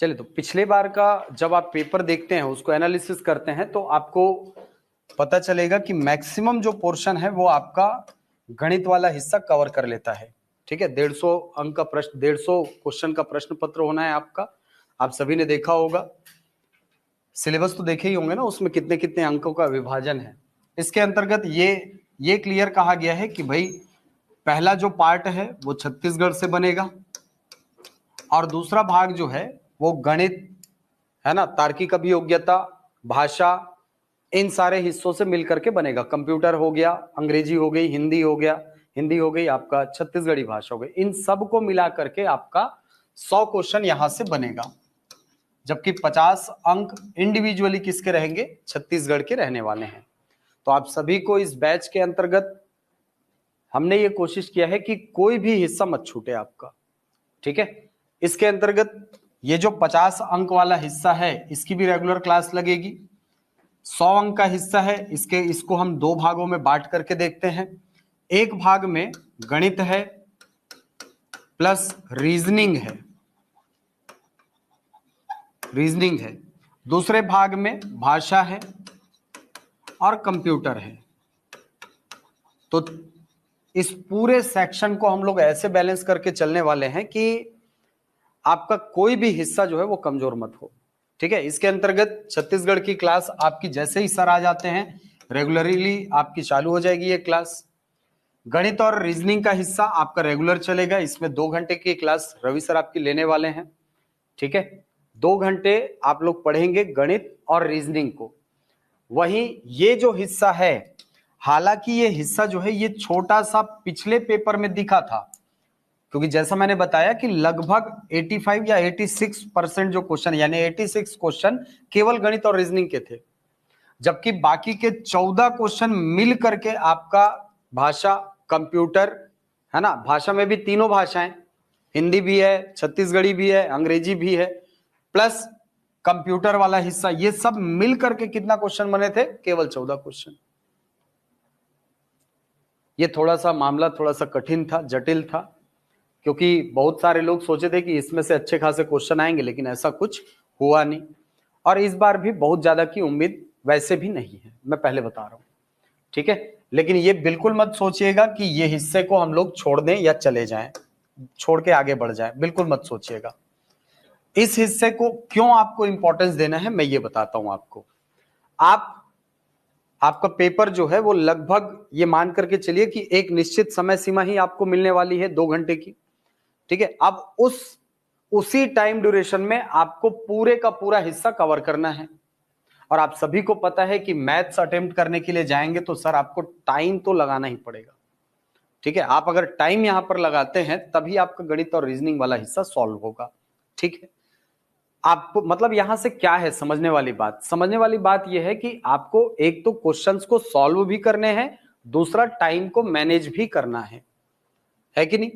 चलिए, तो पिछले बार का जब आप पेपर देखते हैं, उसको एनालिसिस करते हैं, तो आपको पता चलेगा कि मैक्सिमम जो पोर्शन है वो आपका गणित वाला हिस्सा कवर कर लेता है। ठीक है, 150 अंक का प्रश्न, 150 क्वेश्चन का प्रश्न पत्र होना है आपका। आप सभी ने देखा होगा, सिलेबस तो देखे ही होंगे ना, उसमें कितने कितने अंकों का विभाजन है। इसके अंतर्गत ये क्लियर कहा गया है कि भाई पहला जो पार्ट है वो छत्तीसगढ़ से बनेगा, और दूसरा भाग जो है वो गणित है ना, तार्किक अभियोग्यता, भाषा, इन सारे हिस्सों से मिलकर के बनेगा। कंप्यूटर हो गया, अंग्रेजी हो गई, हिंदी हो गया, हिंदी हो गई आपका, छत्तीसगढ़ी भाषा हो गई, इन सब को मिला करके आपका 100 क्वेश्चन यहां से बनेगा। जबकि 50 अंक इंडिविजुअली किसके रहेंगे, छत्तीसगढ़ के रहने वाले हैं। तो आप सभी को इस बैच के अंतर्गत हमने ये कोशिश किया है कि कोई भी हिस्सा मत छूटे आपका। ठीक है, इसके अंतर्गत ये जो 50 अंक वाला हिस्सा है इसकी भी रेगुलर क्लास लगेगी। 100 अंक का हिस्सा है, इसको हम दो भागों में बांट करके देखते हैं। एक भाग में गणित है प्लस रीजनिंग है, दूसरे भाग में भाषा है और कंप्यूटर है। तो इस पूरे सेक्शन को हम लोग ऐसे बैलेंस करके चलने वाले हैं कि आपका कोई भी हिस्सा जो है वो कमजोर मत हो। ठीक है, इसके अंतर्गत छत्तीसगढ़ की क्लास आपकी जैसे ही सर आ जाते हैं रेगुलरली आपकी चालू हो जाएगी ये क्लास। गणित और रीजनिंग का हिस्सा आपका रेगुलर चलेगा, इसमें 2 घंटे की क्लास रवि सर आपकी लेने वाले हैं। ठीक है, 2 घंटे आप लोग पढ़ेंगे गणित और रीजनिंग को। वहीं ये जो हिस्सा है, हालांकि ये हिस्सा जो है ये छोटा सा पिछले पेपर में दिखा था, क्योंकि जैसा मैंने बताया कि लगभग 85 या 86% जो क्वेश्चन, यानी 86 क्वेश्चन केवल गणित और रीजनिंग के थे, जबकि बाकी के 14 क्वेश्चन मिल करके आपका भाषा, कंप्यूटर है ना, भाषा में भी तीनों भाषाएं, हिंदी भी है, छत्तीसगढ़ी भी है, अंग्रेजी भी है, प्लस कंप्यूटर वाला हिस्सा, ये सब मिल करके कितना क्वेश्चन बने थे, केवल 14 क्वेश्चन। ये थोड़ा सा मामला थोड़ा सा कठिन था, जटिल था, क्योंकि बहुत सारे लोग सोचे थे कि इसमें से अच्छे खासे क्वेश्चन आएंगे, लेकिन ऐसा कुछ हुआ नहीं। और इस बार भी बहुत ज्यादा की उम्मीद वैसे भी नहीं है, मैं पहले बता रहा हूं। ठीक है, लेकिन ये बिल्कुल मत सोचिएगा कि ये हिस्से को हम लोग छोड़ दें या चले जाएं, छोड़ के आगे बढ़ जाएं, बिल्कुल मत सोचिएगा। इस हिस्से को क्यों आपको इंपॉर्टेंस देना है मैं ये बताता हूं आपको। आपका पेपर जो है वो लगभग ये मान करके चलिए कि एक निश्चित समय सीमा ही आपको मिलने वाली है, 2 घंटे की। ठीक है, अब उसी टाइम ड्यूरेशन में आपको पूरे का पूरा हिस्सा कवर करना है। और आप सभी को पता है कि मैथ्स अटेम्प्ट करने के लिए जाएंगे तो सर आपको टाइम तो लगाना ही पड़ेगा। ठीक है, आप अगर टाइम यहां पर लगाते हैं तभी आपका गणित और रीजनिंग वाला हिस्सा सॉल्व होगा। ठीक है, आपको मतलब यहां से क्या है समझने वाली बात यह है कि आपको एक तो क्वेश्चंस को सॉल्व भी करने हैं, दूसरा टाइम को मैनेज भी करना है कि नहीं।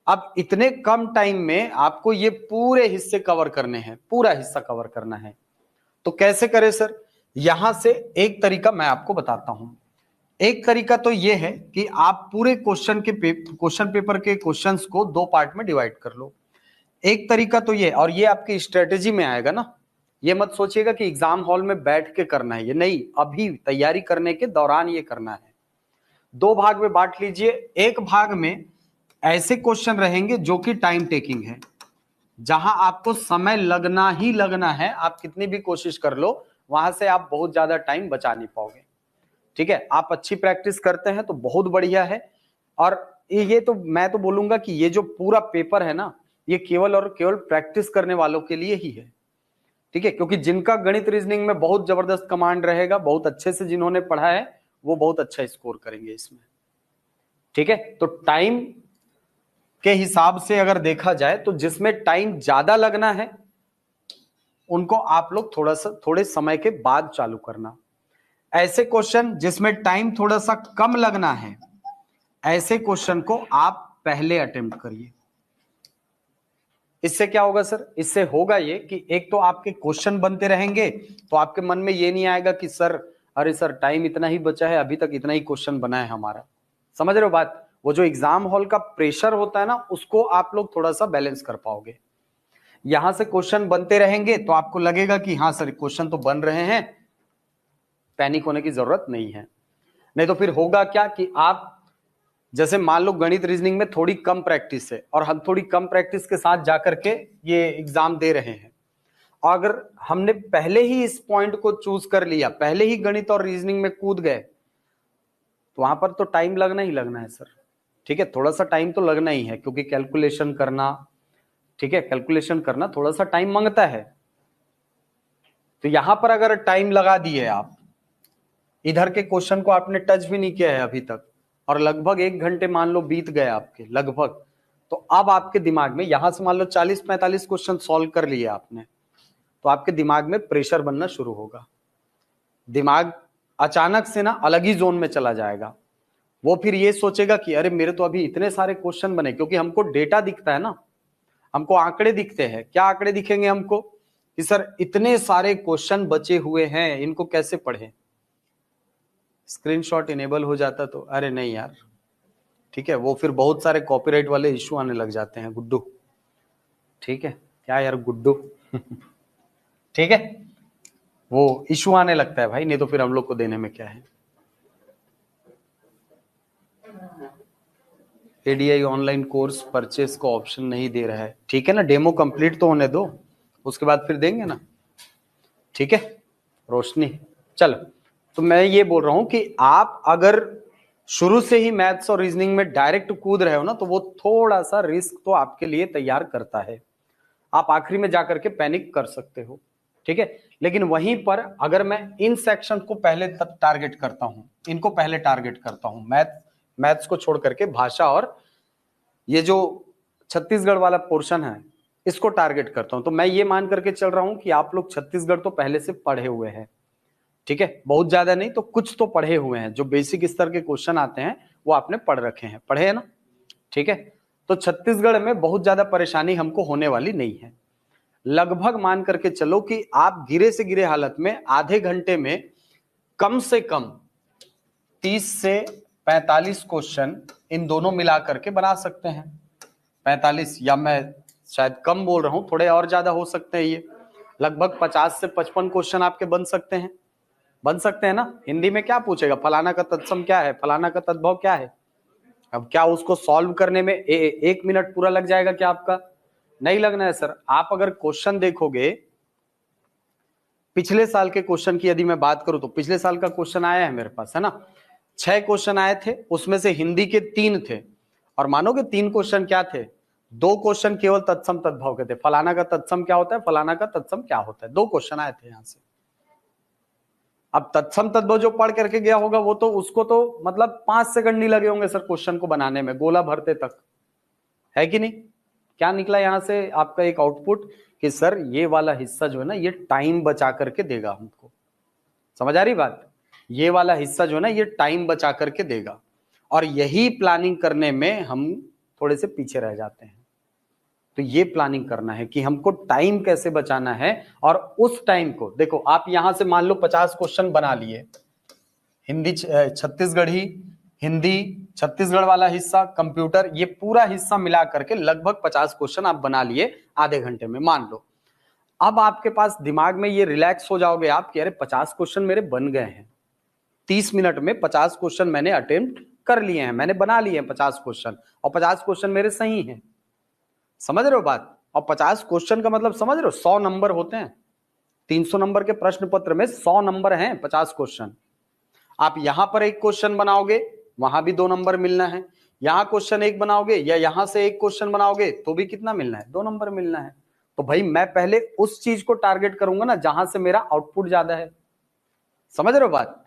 अब इतने कम टाइम में आपको ये पूरे हिस्से कवर करने हैं, पूरा हिस्सा कवर करना है, तो कैसे करें सर। यहां से एक तरीका मैं आपको बताता हूं। एक तरीका तो यह है कि आप पूरे क्वेश्चन पेपर के क्वेश्चंस को 2 पार्ट में डिवाइड कर लो। एक तरीका तो ये, और ये आपकी स्ट्रेटेजी में आएगा ना, ये मत सोचिएगा कि एग्जाम हॉल में बैठ के करना है, ये नहीं, अभी तैयारी करने के दौरान ये करना है। 2 भाग में बांट लीजिए। एक भाग में ऐसे क्वेश्चन रहेंगे जो कि टाइम टेकिंग है, जहां आपको समय लगना ही लगना है, आप कितनी भी कोशिश कर लो वहां से आप बहुत ज्यादा टाइम बचा नहीं पाओगे। ठीक है, आप अच्छी प्रैक्टिस करते हैं तो बहुत बढ़िया है। और ये तो मैं तो बोलूंगा कि ये जो पूरा पेपर है ना, ये केवल और केवल प्रैक्टिस करने वालों के लिए ही है। ठीक है, क्योंकि जिनका गणित रीजनिंग में बहुत जबरदस्त कमांड रहेगा, बहुत अच्छे से जिन्होंने पढ़ा है, वो बहुत अच्छा स्कोर करेंगे इसमें। ठीक है, तो टाइम के हिसाब से अगर देखा जाए तो जिसमें टाइम ज्यादा लगना है उनको आप लोग थोड़े समय के बाद चालू करना। ऐसे क्वेश्चन जिसमें टाइम थोड़ा सा कम लगना है, ऐसे क्वेश्चन को आप पहले अटेम्प्ट करिए। इससे क्या होगा सर, इससे होगा ये कि एक तो आपके क्वेश्चन बनते रहेंगे, तो आपके मन में ये नहीं आएगा कि सर अरे सर टाइम इतना ही बचा है, अभी तक इतना ही क्वेश्चन बना है हमारा। समझ रहे हो बात। वो जो एग्जाम हॉल का प्रेशर होता है ना, उसको आप लोग थोड़ा सा बैलेंस कर पाओगे। यहां से क्वेश्चन बनते रहेंगे तो आपको लगेगा कि हाँ सर क्वेश्चन तो बन रहे हैं, पैनिक होने की जरूरत नहीं है। नहीं तो फिर होगा क्या कि आप जैसे मान लो गणित रीजनिंग में थोड़ी कम प्रैक्टिस है और हम थोड़ी कम प्रैक्टिस के साथ जाकर के ये एग्जाम दे रहे हैं, अगर हमने पहले ही इस पॉइंट को चूज कर लिया, पहले ही गणित और रीजनिंग में कूद गए, तो वहां पर तो टाइम लगना ही लगना है सर। ठीक है, थोड़ा सा टाइम तो लगना ही है, क्योंकि कैलकुलेशन करना, ठीक है, कैलकुलेशन करना थोड़ा सा टाइम मांगता है। तो यहां पर अगर टाइम लगा दिए आप, इधर के क्वेश्चन को आपने टच भी नहीं किया है अभी तक, और लगभग 1 घंटे मान लो बीत गए आपके लगभग, तो अब आपके दिमाग में यहां से मान लो 40-45 क्वेश्चन सॉल्व कर लिए आपने, तो आपके दिमाग में प्रेशर बनना शुरू होगा। दिमाग अचानक से ना अलग ही जोन में चला जाएगा। वो फिर ये सोचेगा कि अरे मेरे तो अभी इतने सारे क्वेश्चन बने, क्योंकि हमको डेटा दिखता है ना, हमको आंकड़े दिखते हैं। क्या आंकड़े दिखेंगे हमको कि सर इतने सारे क्वेश्चन बचे हुए हैं, इनको कैसे पढ़ें। स्क्रीनशॉट इनेबल हो जाता तो, अरे नहीं यार, ठीक है, वो फिर बहुत सारे कॉपीराइट वाले इश्यू आने लग जाते हैं गुड्डू। ठीक है, क्या यार गुड्डू ठीक है, वो इश्यू आने लगता है भाई, नहीं तो फिर हम लोग को देने में क्या है। एडीआई ऑनलाइन कोर्स परचेस को ऑप्शन नहीं दे रहा है। ठीक है ना, डेमो कंप्लीट तो होने दो, उसके बाद फिर देंगे ना। ठीक है रोशनी, चलो, तो मैं ये बोल रहा हूं कि आप अगर शुरू से ही मैथ्स और रीजनिंग में डायरेक्ट कूद रहे हो ना, तो वो थोड़ा सा रिस्क तो आपके लिए तैयार करता है। आप आखिरी में जाकर के पैनिक कर सकते हो। ठीक है, लेकिन वहीं पर अगर मैं इन सेक्शन को पहले टारगेट करता हूं, इनको पहले टारगेट करता हूं, मैथ्स को छोड़ करके भाषा और ये जो छत्तीसगढ़ वाला पोर्शन है इसको टारगेट करता हूं, तो मैं ये मान करके चल रहा हूं कि आप लोग छत्तीसगढ़ तो पहले से पढ़े हुए हैं। ठीक है, बहुत ज्यादा नहीं तो कुछ तो पढ़े हुए हैं, जो बेसिक स्तर के क्वेश्चन आते हैं वो आपने पढ़ रखे हैं, पढ़े हैं ना। ठीक है, तो छत्तीसगढ़ में बहुत ज्यादा परेशानी हमको होने वाली नहीं है। लगभग मान करके चलो कि आप गिरे से गिरे हालत में आधे घंटे में कम से कम 30 से 45 क्वेश्चन इन दोनों मिला करके बना सकते हैं। 45, या मैं शायद कम बोल रहा हूं, थोड़े और ज्यादा हो सकते हैं, ये लगभग 50 से 55 क्वेश्चन आपके बन सकते हैं। बन सकते हैं ना। हिंदी में क्या पूछेगा, फलाना का तत्सम क्या है, फलाना का तद्भव क्या है। अब क्या उसको सॉल्व करने में 1 मिनट पूरा लग जाएगा क्या आपका? नहीं लगना है सर। आप अगर क्वेश्चन देखोगे, पिछले साल के क्वेश्चन की यदि मैं बात करूं तो पिछले साल का क्वेश्चन आया है मेरे पास, है ना। 6 क्वेश्चन आए थे, उसमें से हिंदी के 3 थे, और मानोगे 3 क्वेश्चन क्या थे, 2 क्वेश्चन केवल तत्सम तद्भव के थे। फलाना का तत्सम क्या होता है, फलाना का तत्सम क्या होता है, 2 क्वेश्चन आए थे यहां से। अब तत्सम तद्भव जो पढ़ करके गया होगा वो तो उसको तो मतलब 5 सेकंड नहीं लगे होंगे सर क्वेश्चन को बनाने में, गोला भरते तक, है कि नहीं। क्या निकला यहां से आपका एक आउटपुट कि सर ये वाला हिस्सा जो है ना ये टाइम बचा करके देगा हमको। समझ आ रही बात? ये वाला हिस्सा जो है ना ये टाइम बचा करके देगा, और यही प्लानिंग करने में हम थोड़े से पीछे रह जाते हैं। तो ये प्लानिंग करना है कि हमको टाइम कैसे बचाना है, और उस टाइम को देखो, आप यहां से मान लो 50 क्वेश्चन बना लिए, हिंदी छत्तीसगढ़ी, हिंदी छत्तीसगढ़ वाला हिस्सा, कंप्यूटर, ये पूरा हिस्सा मिला करके लगभग 50 क्वेश्चन आप बना लिए आधे घंटे में, मान लो। अब आपके पास दिमाग में ये रिलैक्स हो जाओगे आप कि अरे 50 क्वेश्चन मेरे बन गए हैं, 30 मिनट में 50 क्वेश्चन मैंने अटेम्प्ट कर लिए हैं, मैंने बना लिए हैं 50 क्वेश्चन, और 50 क्वेश्चन मेरे सही हैं। समझ रहे हो बात? और 50 क्वेश्चन का मतलब समझ रहे हो, 100 नंबर होते हैं। 300 नंबर के प्रश्न पत्र में 100 नंबर हैं 50 क्वेश्चन। आप यहां पर एक क्वेश्चन बनाओगे, वहां भी 2 नंबर मिलना है। यहां क्वेश्चन एक बनाओगे या यहां से एक क्वेश्चन बनाओगे तो भी कितना मिलना है, 2 नंबर मिलना है। तो भाई मैं पहले उस चीज को टारगेट करूंगा ना जहां से मेरा आउटपुट ज्यादा है। समझ रहे हो बात?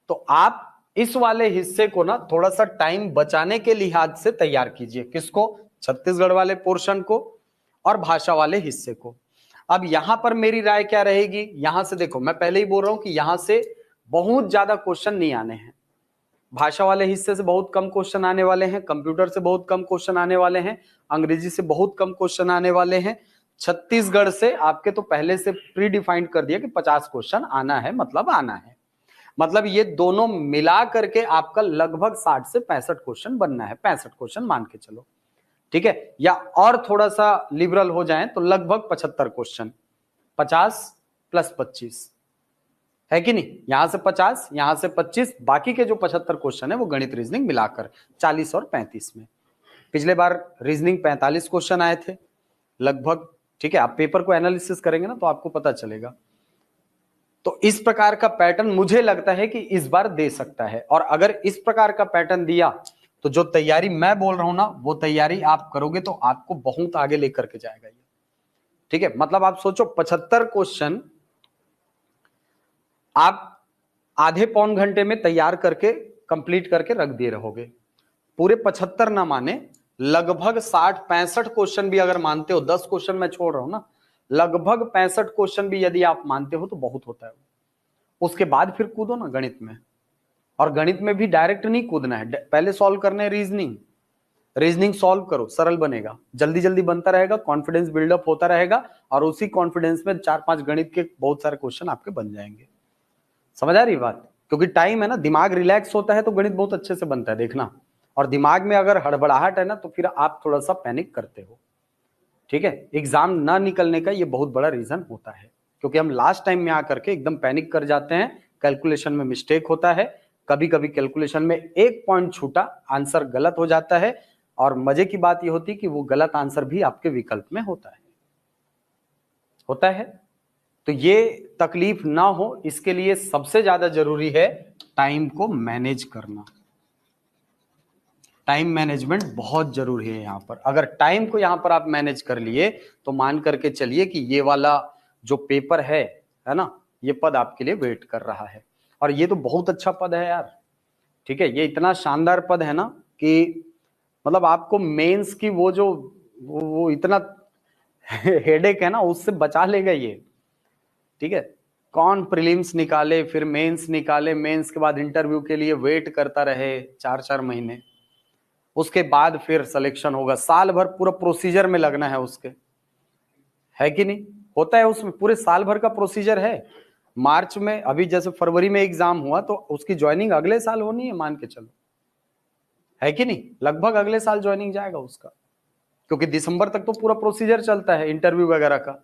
तो आप इस वाले हिस्से को ना थोड़ा सा टाइम बचाने के लिहाज से तैयार कीजिए। किसको? छत्तीसगढ़ वाले पोर्शन को और भाषा वाले हिस्से को। अब यहां पर मेरी राय क्या रहेगी, यहां से देखो, मैं पहले ही बोल रहा हूं कि यहां से बहुत ज्यादा क्वेश्चन नहीं आने हैं। भाषा वाले हिस्से से बहुत कम क्वेश्चन आने वाले हैं, कंप्यूटर से बहुत कम क्वेश्चन आने वाले हैं, अंग्रेजी से बहुत कम क्वेश्चन आने वाले हैं। छत्तीसगढ़ से आपके तो पहले से प्री डिफाइंड कर दिया कि 50 क्वेश्चन आना है, मतलब आना है, मतलब ये दोनों मिला करके आपका लगभग 60 से 65 क्वेश्चन बनना है, 65 क्वेश्चन मान के चलो। ठीक है, या और थोड़ा सा लिबरल हो जाएं तो लगभग 75 क्वेश्चन, 50 + 25 है कि नहीं, यहां से 50, यहां से 25, बाकी के जो 75 क्वेश्चन है वो गणित रीजनिंग मिलाकर 40 और 35 में। पिछले बार रीजनिंग 45 क्वेश्चन आए थे लगभग, ठीक है, आप पेपर को एनालिसिस करेंगे ना तो आपको पता चलेगा। तो इस प्रकार का पैटर्न मुझे लगता है कि इस बार दे सकता है, और अगर इस प्रकार का पैटर्न दिया तो जो तैयारी मैं बोल रहा हूं ना वो तैयारी आप करोगे तो आपको बहुत आगे लेकर के जाएगा ये, ठीक है। मतलब आप सोचो 75 क्वेश्चन आप आधे पौन घंटे में तैयार करके कंप्लीट करके रख दिए रहोगे। पूरे 75 ना माने, लगभग 60-65 क्वेश्चन भी अगर मानते हो, 10 क्वेश्चन मैं छोड़ रहा हूं ना, लगभग 65 क्वेश्चन भी यदि आप मानते हो तो बहुत होता है। उसके बाद फिर कूदो ना गणित में, और गणित में भी डायरेक्ट नहीं कूदना है, पहले सॉल्व करने है रीजनिंग, रीजनिंग सॉल्व करो, सरल बनेगा, जल्दी जल्दी बनता रहेगा, कॉन्फिडेंस बिल्डअप होता रहेगा, और उसी कॉन्फिडेंस में 4-5 गणित के बहुत सारे क्वेश्चन आपके बन जाएंगे। समझ आ रही बात? क्योंकि टाइम है ना, दिमाग रिलैक्स होता है तो गणित बहुत अच्छे से बनता है, देखना। और दिमाग में अगर हड़बड़ाहट है ना तो फिर आप थोड़ा सा पैनिक करते हो, ठीक है। एग्जाम ना निकलने का ये बहुत बड़ा रीजन होता है, क्योंकि हम लास्ट टाइम में आकर के एकदम पैनिक कर जाते हैं, कैलकुलेशन में मिस्टेक होता है, कभी कभी कैलकुलेशन में एक पॉइंट छूटा, आंसर गलत हो जाता है, और मजे की बात ये होती है कि वो गलत आंसर भी आपके विकल्प में होता है। तो ये तकलीफ ना हो इसके लिए सबसे ज्यादा जरूरी है टाइम को मैनेज करना। टाइम मैनेजमेंट बहुत जरूरी है यहां पर। अगर टाइम को यहां पर आप मैनेज कर लिए तो मान करके चलिए कि ये वाला जो पेपर है ना, ये पद आपके लिए वेट कर रहा है, और ये तो बहुत अच्छा पद है यार, ठीक है। ये इतना शानदार पद है ना कि मतलब आपको मेंस की वो इतना हेडेक है ना उससे बचा लेगा ये, ठीक है। कौन प्रीलिम्स निकाले, फिर मेंस निकाले, मेंस के बाद इंटरव्यू के लिए वेट करता रहे 4-4 महीने, उसके बाद फिर सिलेक्शन होगा, साल भर पूरा प्रोसीजर में लगना है उसके, है कि नहीं? होता है उसमें पूरे साल भर का प्रोसीजर है। मार्च में, अभी जैसे फरवरी में एग्जाम हुआ तो उसकी ज्वाइनिंग अगले साल होनी है, मान के चलो, है कि नहीं? लगभग अगले साल ज्वाइनिंग जाएगा उसका, क्योंकि दिसंबर तक तो पूरा प्रोसीजर चलता है इंटरव्यू वगैरह का।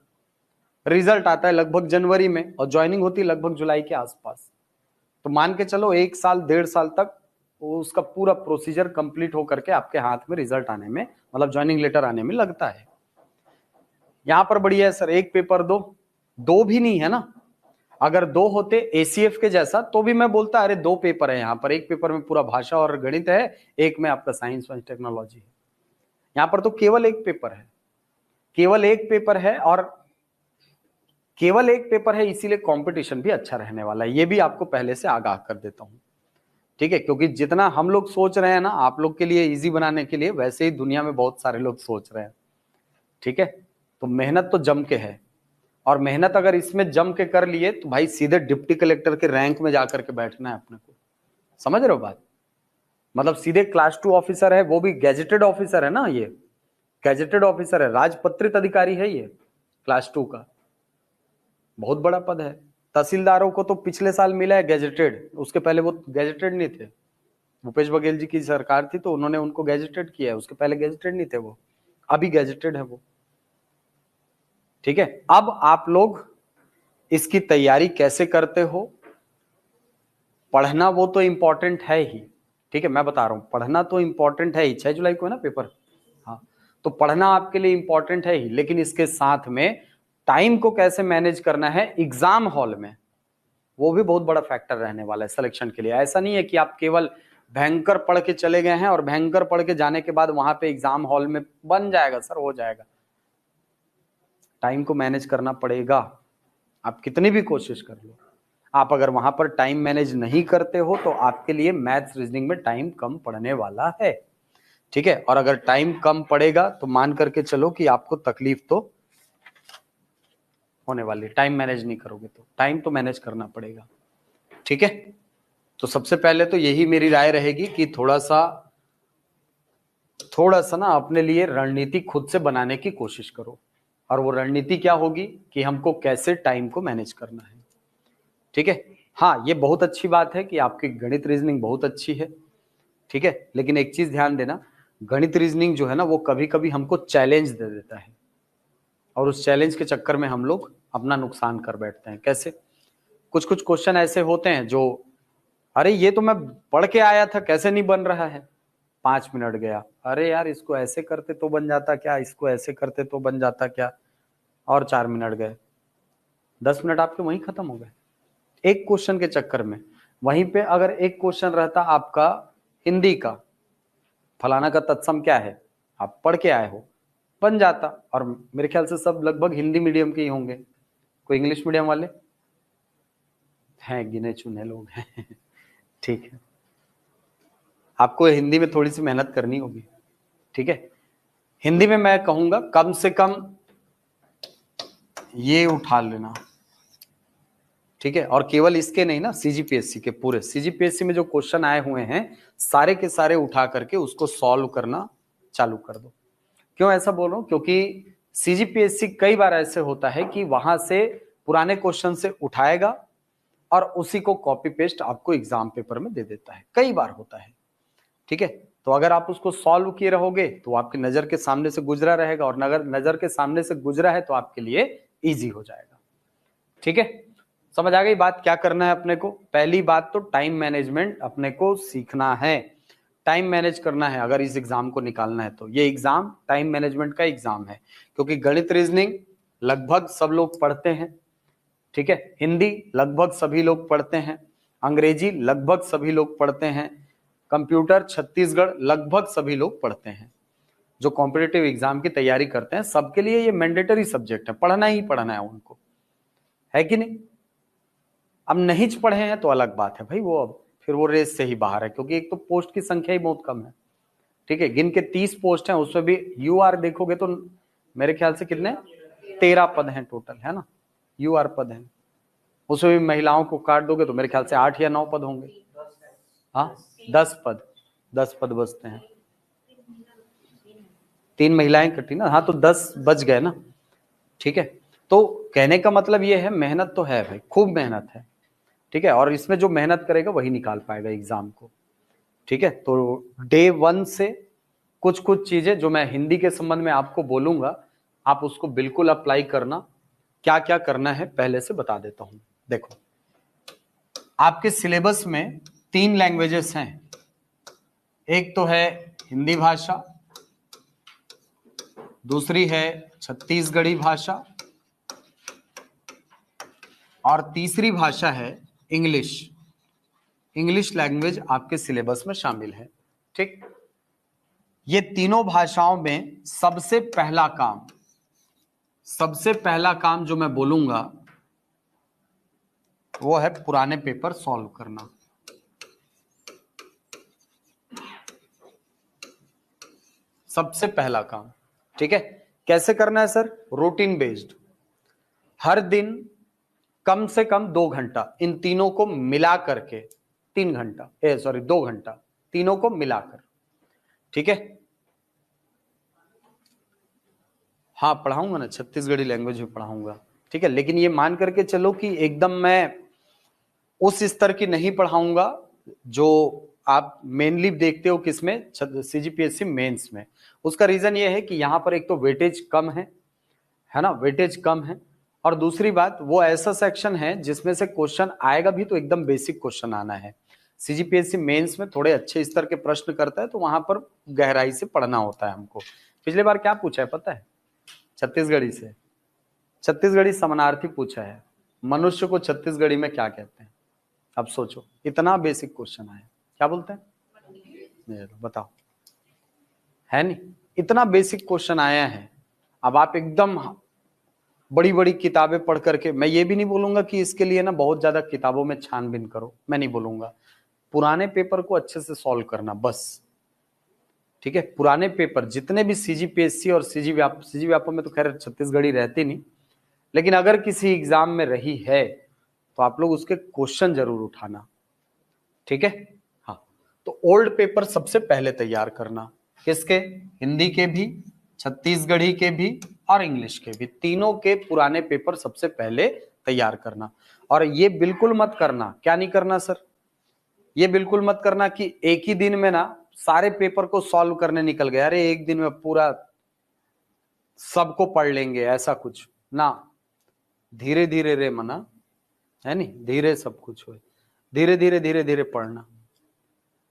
रिजल्ट आता है लगभग जनवरी में और ज्वाइनिंग होती है लगभग जुलाई के आसपास। तो मान के चलो 1 साल 1.5 साल तक उसका पूरा प्रोसीजर कंप्लीट होकर के आपके हाथ में रिजल्ट आने में, मतलब ज्वाइनिंग लेटर आने में लगता है। यहां पर बढ़िया है सर, एक पेपर दो भी नहीं है ना, अगर 2 होते एसीएफ के जैसा तो भी मैं बोलता अरे 2 पेपर है यहाँ पर, एक पेपर में पूरा भाषा और गणित है, एक में आपका साइंस और टेक्नोलॉजी है। यहाँ पर तो केवल एक पेपर है, केवल एक पेपर है, और केवल एक पेपर है, इसीलिए कंपटीशन भी अच्छा रहने वाला है, ये भी आपको पहले से आगाह कर देता हूं, ठीक है। क्योंकि जितना हम लोग सोच रहे हैं ना आप लोग के लिए इजी बनाने के लिए, वैसे ही दुनिया में बहुत सारे लोग सोच रहे हैं, ठीक है। तो मेहनत तो जम के है, और मेहनत अगर इसमें जम के कर लिए तो भाई सीधे डिप्टी कलेक्टर के रैंक में जाकर के बैठना है अपने को, समझ रहे हो बात? मतलब सीधे क्लास 2 ऑफिसर है, वो भी गैजेटेड ऑफिसर है ना, ये गैजेटेड ऑफिसर है, राजपत्रित अधिकारी है ये, क्लास 2 का बहुत बड़ा पद है। तहसीलदारों को तो पिछले साल मिला है गैजेटेड, उसके पहले वो गैजेटेड नहीं थे। भूपेश बघेल जी की सरकार थी तो उन्होंने उनको गैजेटेड किया है, उसके पहले गैजेटेड नहीं थे वो, अभी गैजेटेड है वो, ठीक है। अब आप लोग इसकी तैयारी कैसे करते हो? पढ़ना वो तो इंपॉर्टेंट है ही, ठीक है, मैं बता रहा हूं पढ़ना तो इंपॉर्टेंट है ही, 6 जुलाई को है ना पेपर, हाँ, तो पढ़ना आपके लिए इंपॉर्टेंट है ही, लेकिन इसके साथ में टाइम को कैसे मैनेज करना है एग्जाम हॉल में, वो भी बहुत बड़ा फैक्टर रहने वाला है सिलेक्शन के लिए। ऐसा नहीं है कि आप केवल भयंकर पढ़ के चले गए हैं और भयंकर पढ़ के जाने के बाद वहां पे एग्जाम हॉल में बन जाएगा सर, हो जाएगा। टाइम को मैनेज करना पड़ेगा, आप कितनी भी कोशिश कर लो, आप अगर वहां पर टाइम मैनेज नहीं करते हो तो आपके लिए मैथ्स रीजनिंग में टाइम कम पड़ने वाला है, ठीक है। और अगर टाइम कम पड़ेगा तो मान करके चलो कि आपको तकलीफ तो होने वाली, टाइम मैनेज नहीं करोगे तो। टाइम तो मैनेज करना पड़ेगा, ठीक है। तो सबसे पहले तो यही मेरी राय रहेगी कि थोड़ा सा ना अपने लिए रणनीति खुद से बनाने की कोशिश करो, और वो रणनीति क्या होगी कि हमको कैसे टाइम को मैनेज करना है, ठीक है। हाँ, ये बहुत अच्छी बात है कि आपकी गणित रीजनिंग बहुत अच्छी है, ठीक है, लेकिन एक चीज ध्यान देना, गणित रीजनिंग जो है ना वो कभी कभी हमको चैलेंज दे देता है, और उस चैलेंज के चक्कर में हम लोग अपना नुकसान कर बैठते हैं। कैसे? कुछ कुछ क्वेश्चन ऐसे होते हैं जो, अरे ये तो मैं पढ़ के आया था, कैसे नहीं बन रहा है। 5 मिनट गया, अरे यार इसको ऐसे करते तो बन जाता क्या, इसको ऐसे करते तो बन जाता क्या, और 4 मिनट गए, 10 मिनट आपके वहीं खत्म हो गए एक क्वेश्चन के चक्कर में। वहीं पे अगर एक क्वेश्चन रहता आपका हिंदी का, फलाना का तत्सम क्या है, आप पढ़ के आए हो, बन जाता। और मेरे ख्याल से सब लगभग हिंदी मीडियम के ही होंगे, कोई इंग्लिश मीडियम वाले हैं, गिने चुने लोग हैं। ठीक है, आपको हिंदी में थोड़ी सी मेहनत करनी होगी। ठीक है, हिंदी में मैं कहूंगा कम से कम ये उठा लेना। ठीक है, और केवल इसके नहीं ना, सीजीपीएससी के पूरे सीजीपीएससी में जो क्वेश्चन आए हुए हैं सारे के सारे उठा करके उसको सॉल्व करना चालू कर दो। क्यों ऐसा बोल रहा हूं? क्योंकि सीजीपीएससी कई बार ऐसे होता है कि वहां से पुराने क्वेश्चन से उठाएगा और उसी को कॉपी पेस्ट आपको एग्जाम पेपर में दे देता है, कई बार होता है। ठीक है, तो अगर आप उसको सॉल्व किए रहोगे तो आपकी नजर के सामने से गुजरा रहेगा, और अगर नजर के सामने से गुजरा है तो आपके लिए इजी हो जाएगा। ठीक है, समझ आ गई बात? क्या करना है अपने को? पहली बात तो टाइम मैनेजमेंट अपने को सीखना है, टाइम मैनेज करना है। अगर इस एग्जाम को निकालना है तो ये एग्जाम टाइम मैनेजमेंट का एग्जाम है, क्योंकि गणित रीजनिंग लगभग सब लोग पढ़ते हैं। ठीक है, हिंदी लगभग सभी लोग पढ़ते हैं, अंग्रेजी लगभग सभी लोग पढ़ते हैं, कंप्यूटर छत्तीसगढ़ लगभग सभी लोग पढ़ते हैं। जो कॉम्पिटिटिव एग्जाम की तैयारी करते हैं सबके लिए ये मैंडेटरी सब्जेक्ट है, पढ़ना ही पढ़ना है उनको, है कि नहीं? अब नहीं पढ़े हैं तो अलग बात है भाई, वो अब फिर वो रेस से ही बाहर है, क्योंकि एक तो पोस्ट की संख्या ही बहुत कम है। ठीक है, गिन के 30 पोस्ट हैं, उसमें भी यूआर देखोगे तो मेरे ख्याल से कितने 13 पद हैं टोटल, है ना, यूआर पद हैं। उसमें भी महिलाओं को काट दोगे तो मेरे ख्याल से 8 या 9 पद होंगे। हाँ, 10 पद बचते हैं, 3 महिलाएं कटी ना, हाँ तो 10 बच गए ना। ठीक है, तो कहने का मतलब ये है मेहनत तो है भाई, खूब मेहनत है। ठीक है, और इसमें जो मेहनत करेगा वही निकाल पाएगा एग्जाम को। ठीक है, तो डे 1 से कुछ कुछ चीजें जो मैं हिंदी के संबंध में आपको बोलूंगा, आप उसको बिल्कुल अप्लाई करना। क्या क्या करना है पहले से बता देता हूं। देखो, आपके सिलेबस में 3 लैंग्वेजेस हैं, एक तो है हिंदी भाषा, दूसरी है छत्तीसगढ़ी भाषा, और तीसरी भाषा है इंग्लिश। इंग्लिश लैंग्वेज आपके सिलेबस में शामिल है। ठीक, ये तीनों भाषाओं में सबसे पहला काम जो मैं बोलूंगा वो है पुराने पेपर सॉल्व करना। सबसे पहला काम। ठीक है, कैसे करना है सर? रूटीन बेस्ड, हर दिन कम से कम 2 घंटा इन तीनों को मिला करके, 3 घंटा 2 घंटा तीनों को मिलाकर। ठीक है, हाँ पढ़ाऊंगा ना, छत्तीसगढ़ी लैंग्वेज में पढ़ाऊंगा। ठीक है, लेकिन ये मान करके चलो कि एकदम मैं उस स्तर की नहीं पढ़ाऊंगा जो आप मेनली देखते हो किसमें, सीजीपीएससी मेंस में। उसका रीजन ये है कि यहाँ पर एक तो वेटेज कम है ना, वेटेज कम है, और दूसरी बात वो ऐसा सेक्शन है जिसमें से क्वेश्चन आएगा भी तो एकदम बेसिक क्वेश्चन आना है। सीजीपीएससी मेंस में थोड़े अच्छे स्तर के प्रश्न करता है, तो वहां पर गहराई से पढ़ना होता है हमको। पिछले बार क्या पूछा है पता है? छत्तीसगढ़ी से, छत्तीसगढ़ी समानार्थी पूछा है, मनुष्य को छत्तीसगढ़ी में क्या कहते हैं? अब सोचो, इतना बेसिक क्वेश्चन आया, क्या बोलते हैं बताओ, है नहीं? इतना बेसिक क्वेश्चन आया है। अब आप एकदम बड़ी बड़ी किताबें पढ़ करके, मैं ये भी नहीं बोलूंगा कि इसके लिए ना बहुत ज्यादा किताबों में छानबीन करो, मैं नहीं बोलूंगा, पुराने पेपर को अच्छे से सॉल्व करना बस। ठीक है, पुराने पेपर जितने भी सीजीपीएससी और सीजीव्यापा में तो खैर छत्तीसगढ़ी रहती नहीं, लेकिन अगर किसी एग्जाम में रही है तो आप लोग उसके क्वेश्चन जरूर उठाना। ठीक है, हाँ, तो ओल्ड पेपर सबसे पहले तैयार करना, किसके? हिंदी के भी, छत्तीसगढ़ी के भी और इंग्लिश के भी, तीनों के पुराने पेपर सबसे पहले तैयार करना। और ये बिल्कुल मत करना, क्या नहीं करना सर? ये बिल्कुल मत करना कि एक ही दिन में ना सारे पेपर को सॉल्व करने निकल गए, अरे एक दिन में पूरा सबको पढ़ लेंगे, ऐसा कुछ ना। धीरे धीरे रे मना, है नहीं, धीरे सब कुछ हो, धीरे धीरे धीरे धीरे पढ़ना।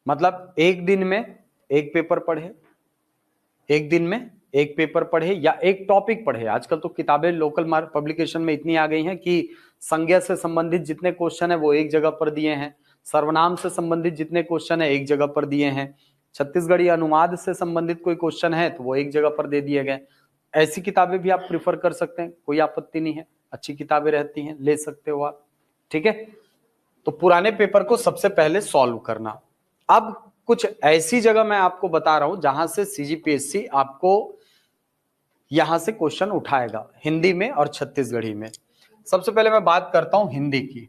मतलब एक दिन में एक पेपर पढ़े, एक दिन में एक पेपर पढ़े या एक टॉपिक पढ़े। आजकल तो किताबें लोकल पब्लिकेशन में इतनी आ गई हैं कि संज्ञा से संबंधित जितने क्वेश्चन है वो एक जगह पर दिए हैं, सर्वनाम से संबंधित जितने क्वेश्चन है एक जगह पर दिए हैं, छत्तीसगढ़ी अनुवाद से संबंधित कोई क्वेश्चन है तो वो एक जगह पर दे दिए गए। ऐसी किताबें भी आप प्रिफर कर सकते हैं, कोई आपत्ति नहीं है, अच्छी किताबें रहती हैं, ले सकते हो आप। ठीक है, तो पुराने पेपर को सबसे पहले सॉल्व करना। अब कुछ ऐसी जगह मैं आपको बता रहा हूं जहां से सीजीपीएससी आपको यहां से क्वेश्चन उठाएगा, हिंदी में और छत्तीसगढ़ी में। सबसे पहले मैं बात करता हूं हिंदी की,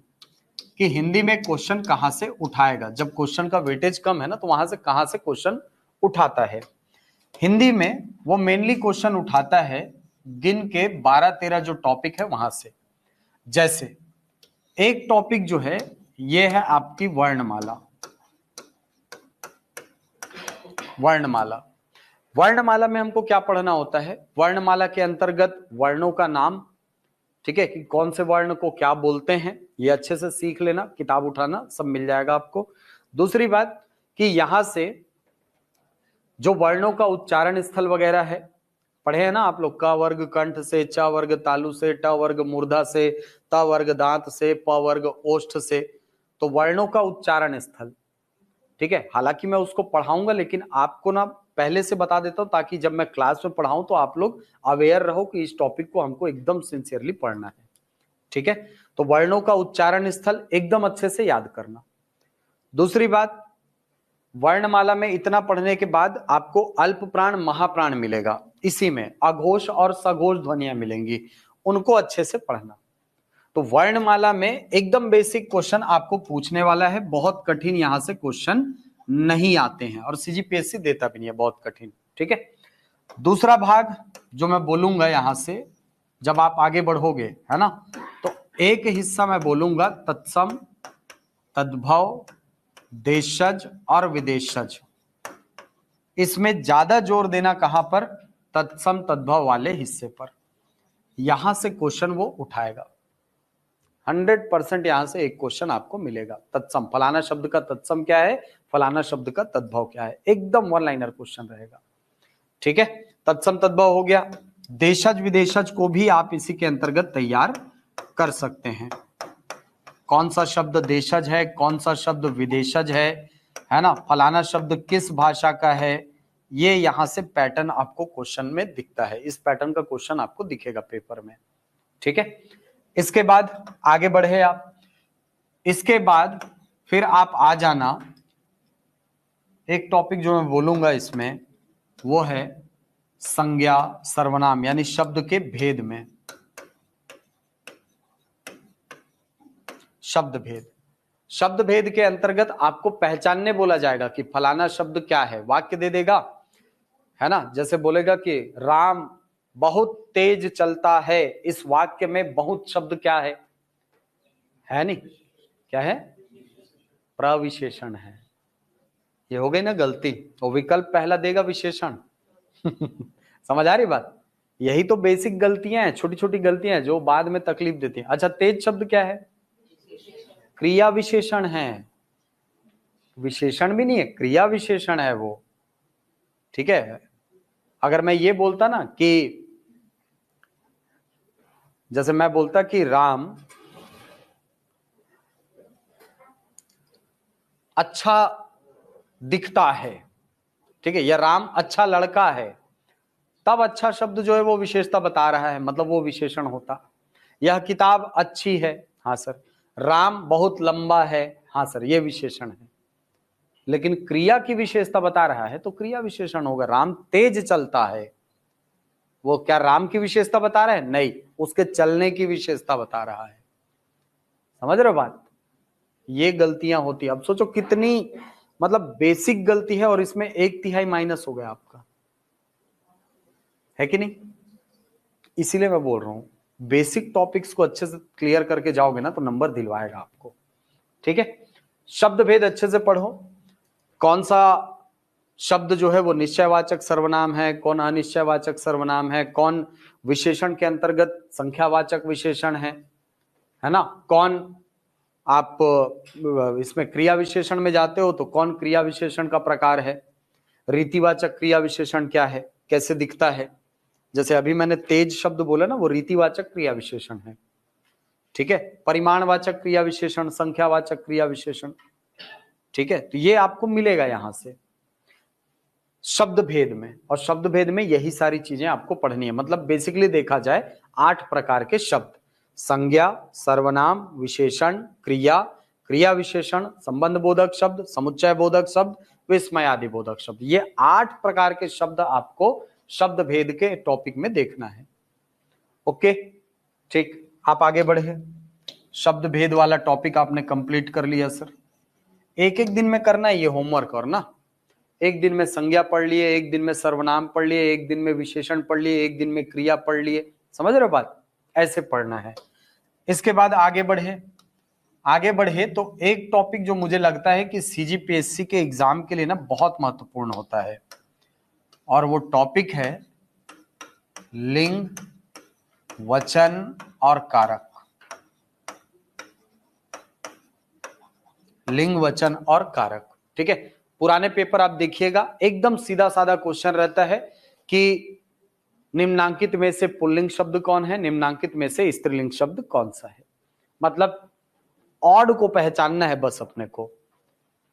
कि हिंदी में क्वेश्चन कहां से उठाएगा। जब क्वेश्चन का वेटेज कम है ना, तो वहां से कहां से क्वेश्चन उठाता है। हिंदी में वो मेनली क्वेश्चन उठाता है गिन के 12-13 जो टॉपिक है वहां से। जैसे एक टॉपिक जो है ये है आपकी वर्णमाला। वर्णमाला, वर्णमाला में हमको क्या पढ़ना होता है, वर्णमाला के अंतर्गत वर्णों का नाम, ठीक है, कि कौन से वर्ण को क्या बोलते हैं, ये अच्छे से सीख लेना, किताब उठाना, सब मिल जाएगा आपको। दूसरी बात कि यहां से जो वर्णों का उच्चारण स्थल वगैरह है, पढ़े हैं ना आप लोग, क वर्ग कंठ से, च वर्ग तालु से, ट वर्ग मूर्धा से, त वर्ग दांत से, प वर्ग ओष्ठ से, तो वर्णों का उच्चारण स्थल। ठीक है, हालांकि मैं उसको पढ़ाऊंगा लेकिन आपको ना पहले से बता देता हूं ताकि जब मैं क्लास में पढ़ाऊं तो आप लोग अवेयर रहो कि इस टॉपिक को हमको एकदम सिंसियरली पढ़ना है। ठीक है, तो वर्णों का उच्चारण स्थल एकदम अच्छे से याद करना। दूसरी बात, वर्णमाला में इतना पढ़ने के बाद आपको अल्प प्राण महाप्राण मिलेगा, इसी में अघोष और सघोष ध्वनियां मिलेंगी, उनको अच्छे से पढ़ना। तो वर्णमाला में एकदम बेसिक क्वेश्चन आपको पूछने वाला है, बहुत कठिन यहां से क्वेश्चन नहीं आते हैं और सीजीपीएससी देता भी नहीं है बहुत कठिन। ठीक है, दूसरा भाग जो मैं बोलूंगा यहां से जब आप आगे बढ़ोगे, है ना, तो एक हिस्सा मैं बोलूंगा तत्सम, तद्भव, देशज और विदेशज। इसमें ज्यादा जोर देना कहां पर, तत्सम तद्भव वाले हिस्से पर। यहां से क्वेश्चन वो उठाएगा 100%। यहां से एक क्वेश्चन आपको मिलेगा, तत्सम, फलाना शब्द का तत्सम क्या है, फलाना शब्द का तद्भव क्या है, एकदम वन लाइनर क्वेश्चन रहेगा। ठीक है, तत्सम तद्भव हो गया। देशज विदेशज को भी आप इसी के अंतर्गत तैयार कर सकते हैं। कौन सा शब्द देशज है, कौन सा शब्द विदेशज है ना, फलाना शब्द किस भाषा का है, ये यहां से पैटर्न आपको क्वेश्चन में दिखता है, इस पैटर्न का क्वेश्चन आपको दिखेगा पेपर में। ठीक है, इसके बाद आगे बढ़े आप, इसके बाद फिर आप आ जाना, एक टॉपिक जो मैं बोलूंगा इसमें वो है संज्ञा सर्वनाम, यानी शब्द के भेद में। शब्द भेद, शब्द भेद के अंतर्गत आपको पहचानने बोला जाएगा कि फलाना शब्द क्या है, वाक्य दे देगा, है ना, जैसे बोलेगा कि राम बहुत तेज चलता है, इस वाक्य में बहुत शब्द क्या है नहीं, क्या है, प्रविशेषण है। ये हो गई ना गलती, तो विकल्प पहला देगा विशेषण। समझ आ रही बात, यही तो बेसिक गलतियां हैं, छोटी छोटी गलतियां हैं जो बाद में तकलीफ देती हैं। अच्छा, तेज शब्द क्या है, क्रिया विशेषण है, विशेषण भी नहीं है, क्रिया विशेषण है वो। ठीक है, अगर मैं ये बोलता ना कि, जैसे मैं बोलता कि राम अच्छा दिखता है, ठीक है, या राम अच्छा लड़का है, तब अच्छा शब्द जो है वो विशेषता बता रहा है, मतलब वो विशेषण होता। यह किताब अच्छी है, हाँ सर। राम बहुत लंबा है, हाँ सर, ये विशेषण है। लेकिन क्रिया की विशेषता बता रहा है तो क्रिया विशेषण होगा। राम तेज चलता है, वो क्या राम की विशेषता बता रहा है, नहीं, उसके चलने की विशेषता बता रहा है। समझ रहे हो बात, ये गलतियां होती है। अब सोचो कितनी मतलब बेसिक गलती है और इसमें 1/3 माइनस हो गया आपका, है कि नहीं। इसीलिए मैं बोल रहा हूं, बेसिक टॉपिक्स को अच्छे से क्लियर करके जाओगे ना तो नंबर दिलवाएगा आपको। ठीक है, शब्द भेद अच्छे से पढ़ो, कौन सा शब्द जो है वो निश्चयवाचक सर्वनाम है, कौन अनिश्चयवाचक सर्वनाम है, कौन विशेषण के अंतर्गत संख्यावाचक विशेषण है ना, कौन आप इसमें क्रिया विशेषण में जाते हो तो कौन क्रिया विशेषण का प्रकार है, रीतिवाचक क्रिया विशेषण क्या है, कैसे दिखता है। जैसे अभी मैंने तेज शब्द बोला ना, वो रीतिवाचक क्रिया विशेषण है, ठीक है। परिमाणवाचक क्रिया विशेषण, संख्यावाचक क्रिया विशेषण, ठीक है। तो ये आपको मिलेगा यहां से शब्द भेद में, और शब्द भेद में यही सारी चीजें आपको पढ़नी है। मतलब बेसिकली देखा जाए 8 प्रकार के शब्द, संज्ञा, सर्वनाम, विशेषण, क्रिया, क्रिया विशेषण, संबंध बोधक शब्द, समुच्चय बोधक शब्द, विस्मयादि बोधक शब्द, ये 8 प्रकार के शब्द आपको शब्द भेद के टॉपिक में देखना है। ओके, ठीक, आप आगे बढ़े। शब्द भेद वाला टॉपिक आपने कंप्लीट कर लिया सर। एक एक दिन में करना है ये होमवर्क, और ना एक दिन में संज्ञा पढ़ लिए, एक दिन में सर्वनाम पढ़ लिए, एक दिन में विशेषण पढ़ लिए, एक दिन में क्रिया पढ़ लिए, समझ रहे हो बात, ऐसे पढ़ना है। इसके बाद आगे बढ़े तो एक टॉपिक जो मुझे लगता है कि सीजीपीएससी के एग्जाम के लिए ना बहुत महत्वपूर्ण होता है, और वो टॉपिक है लिंग, वचन और कारक। लिंग, वचन और कारक, ठीक है। पुराने पेपर आप देखिएगा, एकदम सीधा साधा क्वेश्चन रहता है कि निम्नांकित में से पुल्लिंग शब्द कौन है, निम्नांकित में से स्त्रीलिंग शब्द कौन सा है। मतलब ऑड को पहचानना है बस अपने को,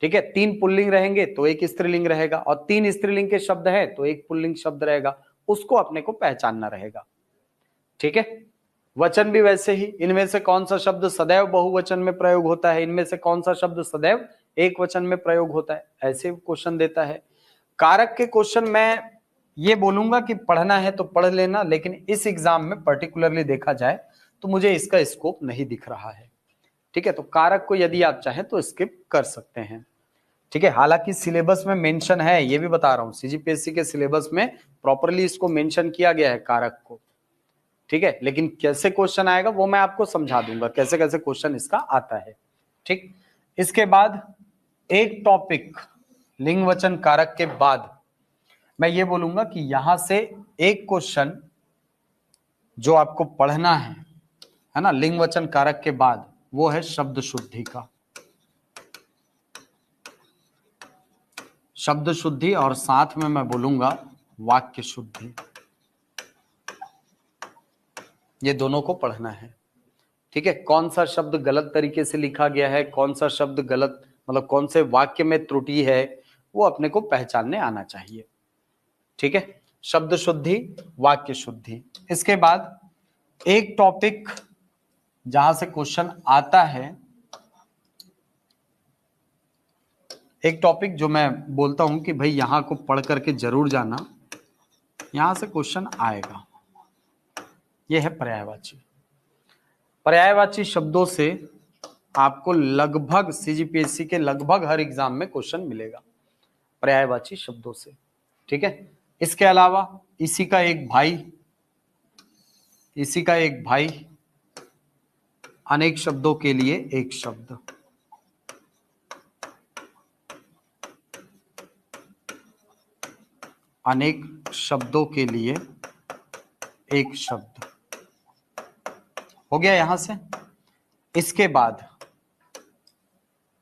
ठीक है। 3 पुल्लिंग रहेंगे तो एक स्त्रीलिंग रहेगा, और 3 स्त्रीलिंग के शब्द है तो एक पुल्लिंग शब्द रहेगा, उसको अपने को पहचानना रहेगा, ठीक है। वचन भी वैसे ही, इनमें से कौन सा शब्द सदैव बहुवचन में प्रयोग होता है, इनमें से कौन सा शब्द सदैव एक वचन में प्रयोग होता है, ऐसे क्वेश्चन देता है। कारक के क्वेश्चन मैं ये बोलूंगा कि पढ़ना है तो पढ़ लेना, लेकिन इस एग्जाम में पर्टिकुलरली देखा जाए तो मुझे इसका स्कोप नहीं दिख रहा है, ठीक है। तो कारक को यदि आप चाहें तो स्किप कर सकते हैं, ठीक है। हालांकि सिलेबस में मेंशन है, ये भी बता रहा हूं, सीजीपीएससी के सिलेबस में प्रॉपरली इसको मेंशन किया गया है कारक को, ठीक है। लेकिन कैसे क्वेश्चन आएगा वो मैं आपको समझा दूंगा, कैसे कैसे क्वेश्चन इसका आता है, ठीक। इसके बाद एक टॉपिक लिंग, वचन, कारक के बाद मैं ये बोलूंगा कि यहां से एक क्वेश्चन जो आपको पढ़ना है ना, लिंग, वचन, कारक के बाद, वो है शब्द शुद्धि का। शब्द शुद्धि, और साथ में मैं बोलूंगा वाक्य शुद्धि, ये दोनों को पढ़ना है, ठीक है। कौन सा शब्द गलत तरीके से लिखा गया है, कौन सा शब्द गलत, मतलब कौन से वाक्य में त्रुटि है, वो अपने को पहचानने आना चाहिए, ठीक है। शब्द शुद्धि, वाक्य शुद्धि। इसके बाद एक टॉपिक जहां से क्वेश्चन आता है, एक टॉपिक जो मैं बोलता हूं कि भाई यहां को पढ़ करके जरूर जाना, यहां से क्वेश्चन आएगा, ये है पर्यायवाची। पर्यायवाची शब्दों से आपको लगभग सीजीपीएससी के लगभग हर एग्जाम में क्वेश्चन मिलेगा पर्यायवाची शब्दों से, ठीक है। इसके अलावा इसी का एक भाई, अनेक शब्दों के लिए एक शब्द, अनेक शब्दों के लिए एक शब्द हो गया यहां से। इसके बाद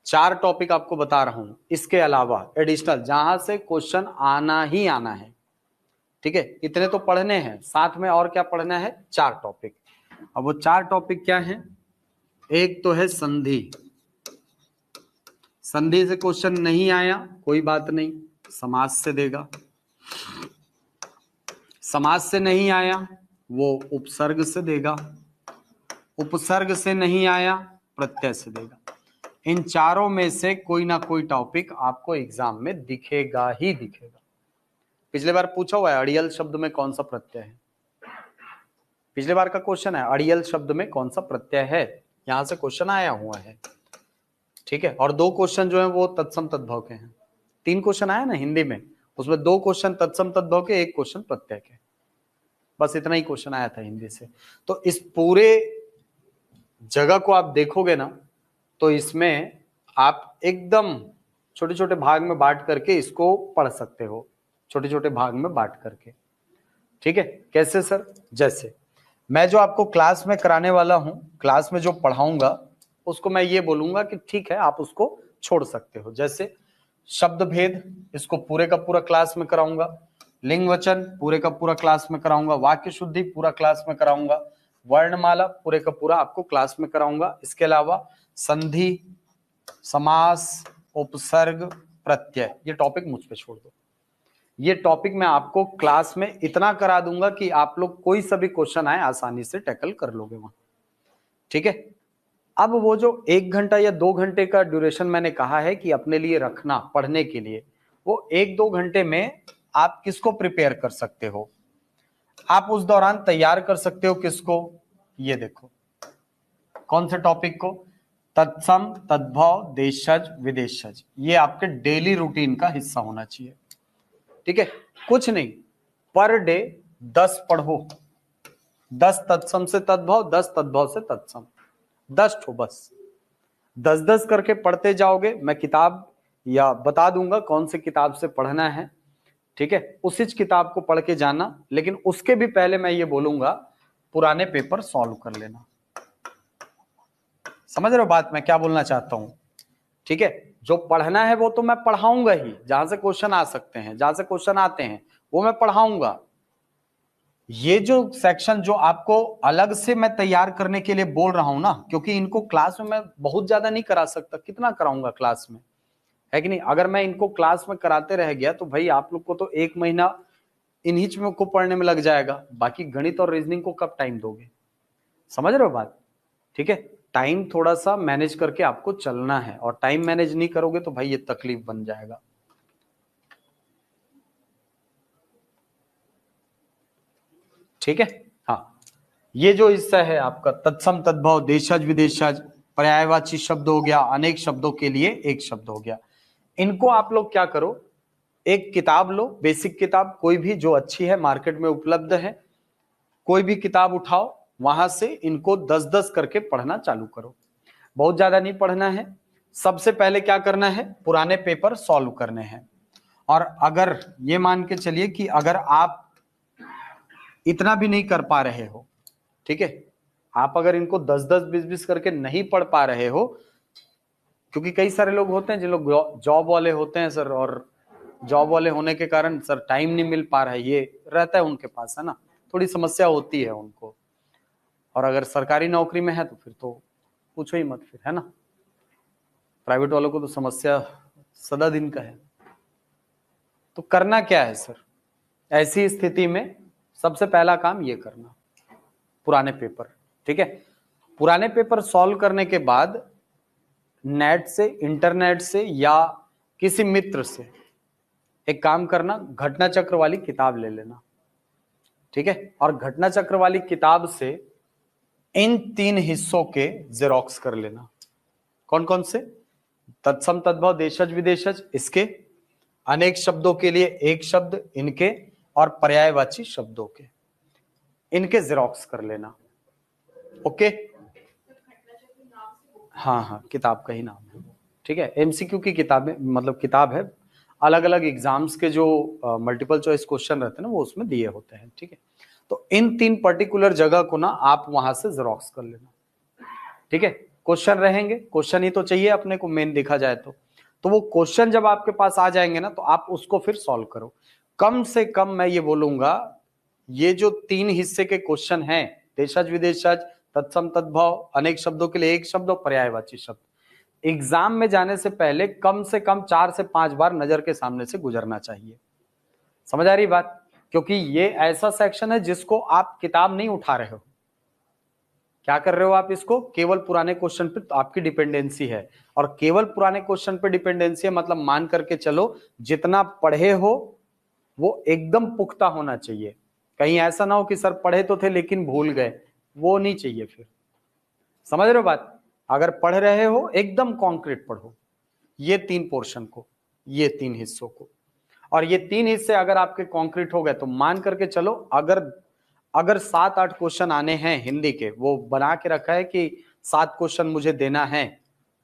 4 टॉपिक आपको बता रहा हूं, इसके अलावा एडिशनल जहां से क्वेश्चन आना ही आना है, ठीक है। इतने तो पढ़ने हैं, साथ में और क्या पढ़ना है, 4 टॉपिक। अब वो 4 टॉपिक क्या है, एक तो है संधि। संधि से क्वेश्चन नहीं आया कोई बात नहीं, समास से देगा। समास से नहीं आया वो उपसर्ग से देगा, उपसर्ग से नहीं आया प्रत्यय से देगा। इन चारों में से कोई ना कोई टॉपिक आपको एग्जाम में दिखेगा ही दिखेगा। पिछले बार पूछा हुआ है अड़ियल शब्द में कौन सा प्रत्यय है, पिछले बार का क्वेश्चन है अड़ियल शब्द में कौन सा प्रत्यय है, यहां से क्वेश्चन आया हुआ है, ठीक है। और 2 क्वेश्चन जो है वो तत्सम तद्भव के हैं। 3 क्वेश्चन आया ना हिंदी में, उसमें 2 क्वेश्चन तत्सम तद्भव के, 1 क्वेश्चन प्रत्यय के, बस इतना ही क्वेश्चन आया था हिंदी से। तो इस पूरे जगह को आप देखोगे ना, तो इसमें आप एकदम छोटे छोटे भाग में बांट करके इसको पढ़ सकते हो, छोटे छोटे भाग में बांट करके। ठीक है, कैसे सर? जैसे मैं जो आपको क्लास में कराने वाला हूं, क्लास में जो पढ़ाऊंगा उसको मैं ये बोलूंगा कि ठीक है आप उसको छोड़ सकते हो। जैसे शब्द भेद, इसको पूरे का पूरा क्लास में कराऊंगा। लिंग वचन पूरे का पूरा क्लास में कराऊंगा। वाक्य शुद्धि पूरा क्लास में कराऊंगा। वर्णमाला पूरे का पूरा आपको क्लास में कराऊंगा। इसके अलावा संधि, समास, उपसर्ग, प्रत्यय, ये टॉपिक मुझ पे छोड़ दो। ये टॉपिक मैं आपको क्लास में इतना करा दूंगा कि आप लोग कोई सा भी क्वेश्चन आए आसानी से टैकल कर लोगे वहां। ठीक है, अब वो जो 1 घंटा या 2 घंटे का ड्यूरेशन मैंने कहा है कि अपने लिए रखना पढ़ने के लिए, वो 1-2 घंटे में आप किसको प्रिपेयर कर सकते हो? आप उस दौरान तैयार कर सकते हो किसको? ये देखो, कौन से टॉपिक को? तत्सम, तद्भव, देशज, विदेशज। ये आपके डेली रूटीन का हिस्सा होना चाहिए। ठीक है, कुछ नहीं, पर डे 10 पढ़ो। 10 तत्सम से तद्भव, 10 तद्भव से तत्सम, 10 ठो बस। 10-10 करके पढ़ते जाओगे। मैं किताब या बता दूंगा कौन सी किताब से पढ़ना है। ठीक है, उसी किताब को पढ़ के जाना, लेकिन उसके भी पहले मैं ये बोलूंगा पुराने पेपर सॉल्व कर लेना। समझ रहे हो बात मैं क्या बोलना चाहता हूं? ठीक है, जो पढ़ना है वो तो मैं पढ़ाऊंगा ही, जहां से क्वेश्चन आ सकते हैं, जहां से क्वेश्चन आते हैं वो मैं पढ़ाऊंगा। ये जो सेक्शन जो आपको अलग से मैं तैयार करने के लिए बोल रहा हूं ना, क्योंकि इनको क्लास में मैं बहुत ज्यादा नहीं करा सकता, कितना कराऊंगा क्लास में, है कि नहीं? अगर मैं इनको क्लास में कराते रह गया तो भाई आप लोग को तो 1 महीना इन्हीं में को पढ़ने में लग जाएगा, बाकी गणित और रीजनिंग को कब टाइम दोगे? समझ रहे हो बात? ठीक है, टाइम थोड़ा सा मैनेज करके आपको चलना है, और टाइम मैनेज नहीं करोगे तो भाई ये तकलीफ बन जाएगा। ठीक है, हाँ, ये जो हिस्सा है आपका तत्सम, तद्भव, देशज, विदेशज, पर्यायवाची शब्द हो गया, अनेक शब्दों के लिए एक शब्द हो गया। इनको आप लोग क्या करो, एक किताब लो, बेसिक किताब कोई भी जो अच्छी है, मार्केट में उपलब्ध है, कोई भी किताब उठाओ, वहां से इनको 10-10 करके पढ़ना चालू करो। बहुत ज्यादा नहीं पढ़ना है। सबसे पहले क्या करना है, पुराने पेपर सॉल्व करने हैं। और अगर ये मान के चलिए कि अगर आप इतना भी नहीं कर पा रहे हो, ठीक है, आप अगर इनको 10-10, 20-20 करके नहीं पढ़ पा रहे हो, क्योंकि कई सारे लोग होते हैं जिन लोग जॉब वाले होते हैं सर, और जॉब वाले होने के कारण सर टाइम नहीं मिल पा रहा है, ये रहता है उनके पास, है ना, थोड़ी समस्या होती है उनको। और अगर सरकारी नौकरी में है तो फिर तो पूछो ही मत फिर, है ना। प्राइवेट वालों को तो समस्या सदा दिन का है। तो करना क्या है सर, ऐसी स्थिति में सबसे पहला काम ये करना, पुराने पेपर। ठीक है, पुराने पेपर सॉल्व करने के बाद नेट से, इंटरनेट से या किसी मित्र से एक काम करना, घटना चक्र वाली किताब ले लेना। ठीक है, और घटना चक्र वाली किताब से इन 3 हिस्सों के जेरोक्स कर लेना। कौन कौन से? तत्सम, तद्भव, देशज, विदेशज, इसके, अनेक शब्दों के लिए एक शब्द इनके, और पर्यायवाची शब्दों के, इनके जेरोक्स कर लेना। ओके, हाँ हाँ, किताब का ही नाम है। ठीक है, एमसीक्यू की किताबें, मतलब किताब है, अलग अलग एग्जाम्स के जो मल्टीपल चॉइस क्वेश्चन रहते हैं ना वो उसमें दिए होते हैं। ठीक है, तो इन 3 पर्टिकुलर जगह को ना आप वहां से जेरोक्स कर लेना। ठीक है, क्वेश्चन रहेंगे, क्वेश्चन ही तो चाहिए अपने को मेन देखा जाए तो वो क्वेश्चन जब आपके पास आ जाएंगे ना तो आप उसको फिर सॉल्व करो। कम से कम मैं ये बोलूंगा, ये जो 3 हिस्से के क्वेश्चन हैं, देशज, विदेशज, तत्सम, तद्भव, अनेक शब्दों के लिए एक शब्द और पर्यायवाची शब्द, एग्जाम में जाने से पहले कम से कम 4 से 5 बार नजर के सामने से गुजरना चाहिए। समझ आ रही बात? क्योंकि ये ऐसा सेक्शन है जिसको आप किताब नहीं उठा रहे हो, क्या कर रहे हो आप, इसको केवल पुराने क्वेश्चन पे तो आपकी डिपेंडेंसी है। और केवल पुराने क्वेश्चन पे डिपेंडेंसी है मतलब मान करके चलो जितना पढ़े हो वो एकदम पुख्ता होना चाहिए। कहीं ऐसा ना हो कि सर पढ़े तो थे लेकिन भूल गए, वो नहीं चाहिए फिर। समझ रहे हो बात? अगर पढ़ रहे हो एकदम कॉन्क्रीट पढ़ो, ये 3 पोर्शन को, ये 3 हिस्सों को। और ये 3 हिस्से अगर आपके कॉन्क्रीट हो गए तो मान करके चलो, अगर 7-8 क्वेश्चन आने हैं हिंदी के, वो बना के रखा है कि 7 क्वेश्चन मुझे देना है,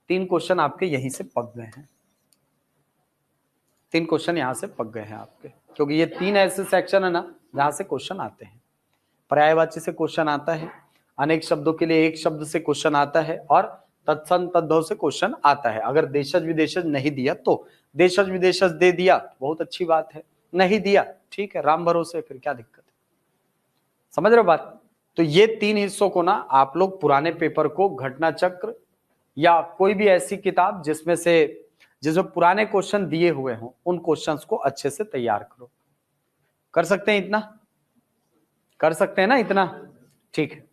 3 क्वेश्चन आपके यहीं से पक गए हैं। 3 क्वेश्चन यहाँ से पक गए हैं आपके, क्योंकि ये 3 ऐसे सेक्शन है ना जहां से क्वेश्चन आते हैं। पर्यायवाची से क्वेश्चन आता है, अनेक शब्दों के लिए एक शब्द से क्वेश्चन आता है, और तत्सम तद्भव से क्वेश्चन आता है। अगर देशज विदेशज नहीं दिया तो देशज विदेशज दे दिया बहुत अच्छी बात है, नहीं दिया ठीक है, राम भरोसे, फिर क्या दिक्कत है। समझ रहे हो बात? तो ये 3 हिस्सों को ना आप लोग पुराने पेपर को घटना चक्र या कोई भी ऐसी किताब जिसमें पुराने क्वेश्चन दिए हुए हों, उन क्वेश्चंस को अच्छे से तैयार करो। कर सकते हैं इतना? कर सकते हैं ना इतना? ठीक है,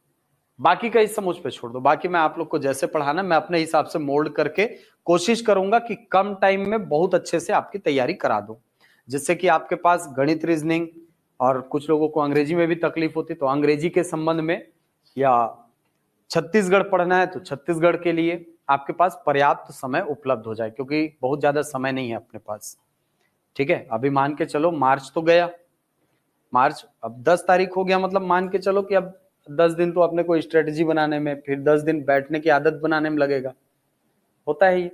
बाकी का हिस्सा मुझ पे छोड़ दो। बाकी मैं आप लोग को जैसे पढ़ाना मैं अपने हिसाब से मोल्ड करके कोशिश करूंगा कि कम टाइम में बहुत अच्छे से आपकी तैयारी करा दूं, जिससे कि आपके पास गणित, रीजनिंग, और कुछ लोगों को अंग्रेजी में भी तकलीफ होती तो अंग्रेजी के संबंध में, या छत्तीसगढ़ पढ़ना है तो छत्तीसगढ़ के लिए आपके पास पर्याप्त समय उपलब्ध हो जाए, क्योंकि बहुत ज्यादा समय नहीं है अपने पास। ठीक है, अभी मान के चलो मार्च तो गया, मार्च अब 10 तारीख हो गया, मतलब मान के चलो कि अब 10 दिन तो अपने को स्ट्रेटेजी बनाने में, फिर 10 दिन बैठने की आदत बनाने में लगेगा, होता है ये।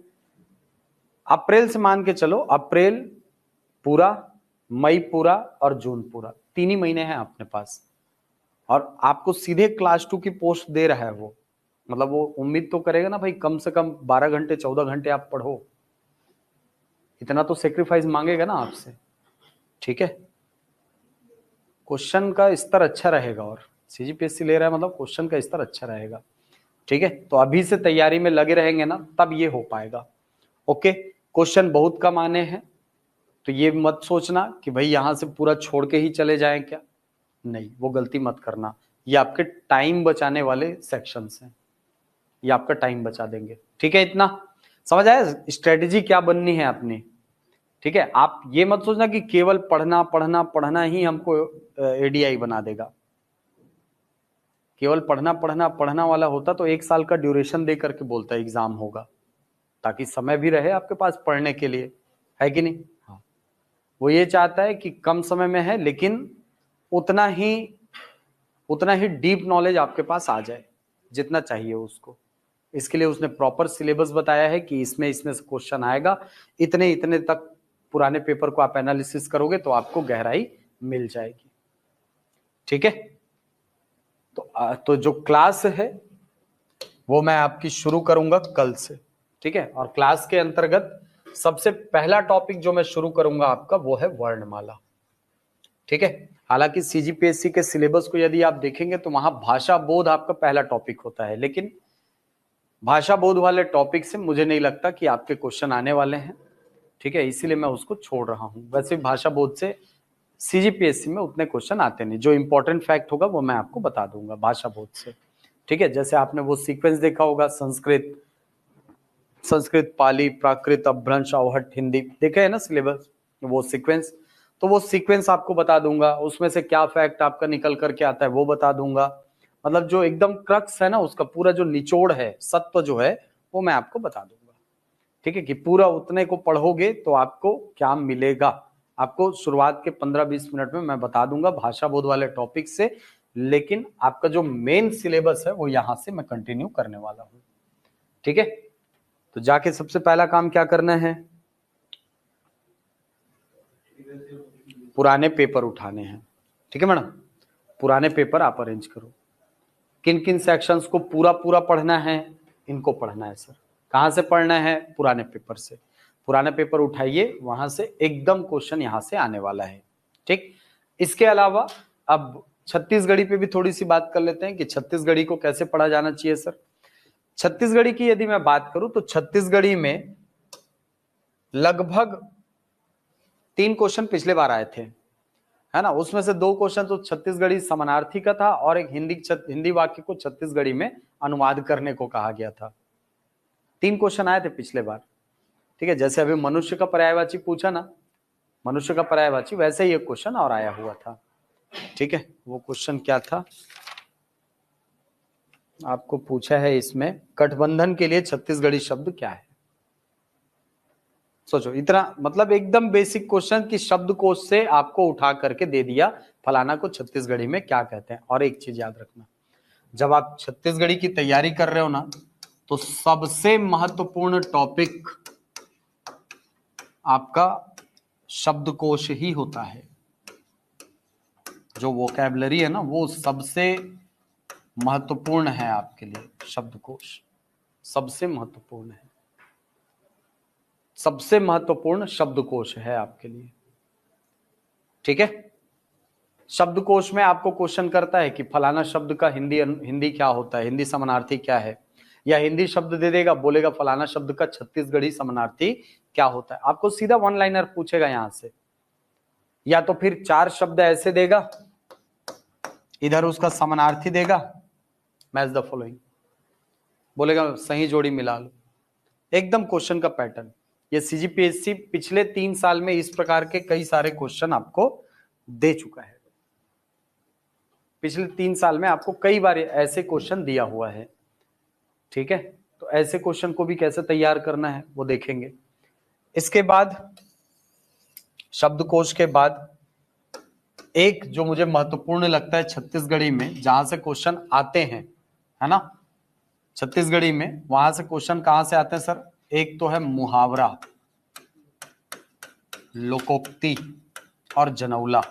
अप्रैल से मान के चलो, अप्रैल पूरा, मई पूरा और जून पूरा, 3 ही महीने हैं अपने पास, और आपको सीधे क्लास 2 की पोस्ट दे रहा है वो, मतलब वो उम्मीद तो करेगा ना भाई कम से कम 12 घंटे 14 घंटे आप पढ़ो, इतना तो सेक्रीफाइस मांगेगा ना आपसे। ठीक है, क्वेश्चन का स्तर अच्छा रहेगा, और सीजीपीएससी ले रहा है मतलब क्वेश्चन का स्तर अच्छा रहेगा। ठीक है, तो अभी से तैयारी में लगे रहेंगे ना तब ये हो पाएगा। ओके, क्वेश्चन बहुत कम आने हैं, तो ये मत सोचना कि भाई यहां से पूरा छोड़ के ही चले जाएं क्या, नहीं, वो गलती मत करना। ये आपके टाइम बचाने वाले सेक्शंस हैं, ये आपका टाइम बचा देंगे। ठीक है, इतना समझ आया स्ट्रेटेजी क्या बननी है अपनी। ठीक है, आप ये मत सोचना कि केवल पढ़ना पढ़ना पढ़ना ही हमको एडीआई बना देगा। केवल पढ़ना पढ़ना पढ़ना वाला होता तो 1 साल का ड्यूरेशन दे करके बोलता है एग्जाम होगा, ताकि समय भी रहे आपके पास पढ़ने के लिए, है कि नहीं? हाँ, वो ये चाहता है कि कम समय में है लेकिन उतना ही डीप नॉलेज आपके पास आ जाए जितना चाहिए उसको। इसके लिए उसने प्रॉपर सिलेबस बताया है कि इसमें से क्वेश्चन आएगा, इतने इतने तक पुराने पेपर को आप एनालिसिस करोगे तो आपको गहराई मिल जाएगी। ठीक है, तो जो क्लास है वो मैं आपकी शुरू करूंगा कल से। ठीक है, और क्लास के अंतर्गत सबसे पहला टॉपिक जो मैं शुरू करूंगा आपका वो है वर्णमाला। ठीक है, हालांकि सीजीपीएससी के सिलेबस को यदि आप देखेंगे तो वहां भाषा बोध आपका पहला टॉपिक होता है, लेकिन भाषा बोध वाले टॉपिक से मुझे नहीं लगता कि आपके क्वेश्चन आने वाले हैं। ठीक है, इसीलिए मैं उसको छोड़ रहा हूं। वैसे भाषा बोध से सीजीपीएससी में उतने क्वेश्चन आते नहीं, जो इंपॉर्टेंट फैक्ट होगा वो मैं आपको बता दूंगा भाषा बोध से। ठीक है, जैसे आपने वो सीक्वेंस देखा होगा, संस्कृत पाली प्राकृत अपभ्रंश अवहट्ट हिंदी, देखे है ना सिलेबस, वो सीक्वेंस, तो वो सीक्वेंस आपको बता दूंगा, उसमें से क्या फैक्ट आपका निकल करके आता है वो बता दूंगा। मतलब जो एकदम क्रक्स है ना, उसका पूरा जो निचोड़ है, सत्व जो है, वो मैं आपको बता दूंगा। ठीक है, कि पूरा उतने को पढ़ोगे तो आपको क्या मिलेगा, आपको शुरुआत के 15-20 मिनट में मैं बता दूंगा भाषा बोध वाले टॉपिक से, लेकिन आपका जो मेन सिलेबस है वो यहां से मैं कंटिन्यू करने वाला हूं। ठीक है, तो जाके सबसे पहला काम क्या करना है, पुराने पेपर उठाने हैं। ठीक है मैडम, पुराने पेपर आप अरेंज करो। किन किन सेक्शंस को पूरा पूरा पढ़ना है, इनको पढ़ना है सर। कहां से पढ़ना है? पुराने पेपर से। पुराने पेपर उठाइए, वहां से एकदम क्वेश्चन यहां से आने वाला है। ठीक, इसके अलावा अब छत्तीसगढ़ी पे भी थोड़ी सी बात कर लेते हैं कि छत्तीसगढ़ी को कैसे पढ़ा जाना चाहिए सर। छत्तीसगढ़ी की यदि मैं बात करूं तो छत्तीसगढ़ी में लगभग 3 क्वेश्चन पिछले बार आए थे, है ना। उसमें से 2 क्वेश्चन तो छत्तीसगढ़ी समानार्थी का था, और एक हिंदी वाक्य को छत्तीसगढ़ी में अनुवाद करने को कहा गया था। 3 क्वेश्चन आए थे पिछले बार। ठीक है, जैसे अभी मनुष्य का पर्यायवाची पूछा ना, मनुष्य का पर्यायवाची, वैसे ही एक क्वेश्चन और आया हुआ था। ठीक है, वो क्वेश्चन क्या था आपको पूछा है इसमें, गठबंधन के लिए छत्तीसगढ़ी शब्द क्या है। सोचो, इतना मतलब एकदम बेसिक क्वेश्चन कि शब्दकोश से आपको उठा करके दे दिया फलाना को छत्तीसगढ़ी में क्या कहते हैं। और एक चीज याद रखना, जब आप छत्तीसगढ़ी की तैयारी कर रहे हो ना, तो सबसे महत्वपूर्ण टॉपिक आपका शब्दकोश ही होता है। जो वोकैबुलरी है ना वो सबसे महत्वपूर्ण है आपके लिए। शब्दकोश सबसे महत्वपूर्ण है, सबसे महत्वपूर्ण शब्दकोश है आपके लिए। ठीक है, शब्दकोश में आपको क्वेश्चन करता है कि फलाना शब्द का हिंदी क्या होता है, हिंदी समानार्थी क्या है, या हिंदी शब्द दे देगा, बोलेगा फलाना शब्द का छत्तीसगढ़ी समानार्थी क्या होता है। आपको सीधा वन लाइनर पूछेगा यहां से, या तो फिर 4 शब्द ऐसे देगा, इधर उसका समानार्थी देगा, मैच द फॉलोइंग, बोलेगा सही जोड़ी मिला लो। एकदम क्वेश्चन का पैटर्न। ये सीजीपीएससी पिछले 3 साल में इस प्रकार के कई सारे क्वेश्चन आपको दे चुका है। पिछले 3 साल में आपको कई बार ऐसे क्वेश्चन दिया हुआ है। ठीक है, तो ऐसे क्वेश्चन को भी कैसे तैयार करना है वो देखेंगे। इसके बाद शब्दकोश के बाद एक जो मुझे महत्वपूर्ण लगता है छत्तीसगढ़ी में, जहां से क्वेश्चन आते हैं, है ना, छत्तीसगढ़ी में वहां से क्वेश्चन कहां से आते हैं सर? एक तो है मुहावरा, लोकोक्ति और जनौला।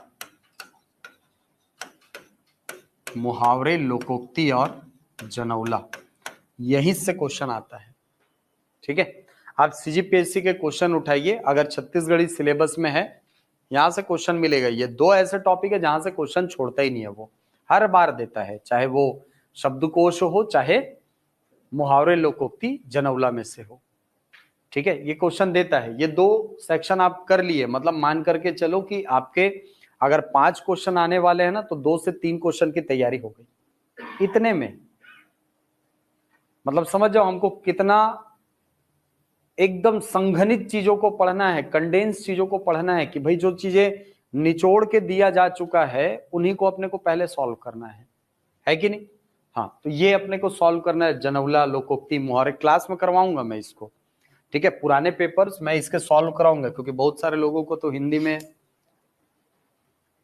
मुहावरे, लोकोक्ति और जनौला, यहीं से क्वेश्चन आता है। ठीक है, आप सीजीपीएससी के क्वेश्चन उठाइए, अगर छत्तीसगढ़ी सिलेबस में है यहां से क्वेश्चन मिलेगा। ये 2 ऐसे टॉपिक है जहां से क्वेश्चन छोड़ता ही नहीं है, वो हर बार देता है, चाहे वो शब्दकोश हो चाहे मुहावरे, लोकोक्ति, जनौला में से हो। ठीक है, ये क्वेश्चन देता है। ये 2 सेक्शन आप कर लिए, मतलब मान करके चलो कि आपके अगर 5 क्वेश्चन आने वाले हैं ना, तो 2 से 3 क्वेश्चन की तैयारी हो गई इतने में। मतलब समझ जाओ हमको कितना एकदम संघनित चीजों को पढ़ना है, कंडेंस चीजों को पढ़ना है, कि भाई जो चीजें निचोड़ के दिया जा चुका है उन्हीं को अपने को पहले सॉल्व करना है कि नहीं? हाँ, तो ये अपने को सॉल्व करना है। जनौला, लोकोक्ति, मुहावरे क्लास में करवाऊंगा मैं इसको। ठीक है, पुराने पेपर्स मैं इसके सॉल्व कराऊंगा, क्योंकि बहुत सारे लोगों को तो हिंदी में,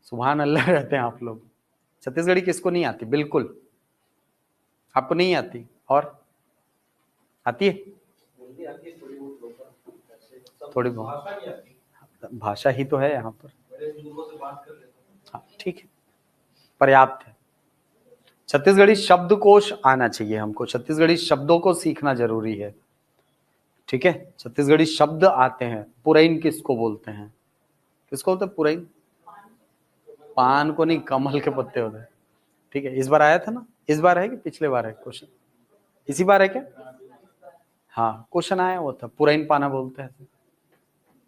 सुभान अल्लाह रहते हैं आप लोग, छत्तीसगढ़ी किसको नहीं आती? बिल्कुल आपको नहीं आती, और आती है थोड़ी बहुत। भाषा ही तो है यहाँ पर। हाँ ठीक है, पर्याप्त है। छत्तीसगढ़ी शब्दकोश आना चाहिए हमको, छत्तीसगढ़ी शब्दों को सीखना जरूरी है। ठीक है, छत्तीसगढ़ी शब्द आते हैं। पुरैन किसको बोलते हैं? किसको बोलते हैं पुरैन? पान को नहीं, कमल के पत्ते होते हैं। ठीक है, इस बार आया था ना? इस बार है कि पिछले बार है क्वेश्चन? इसी बार है क्या? हाँ, क्वेश्चन आया हुआ था, पुरैन पाना बोलते हैं।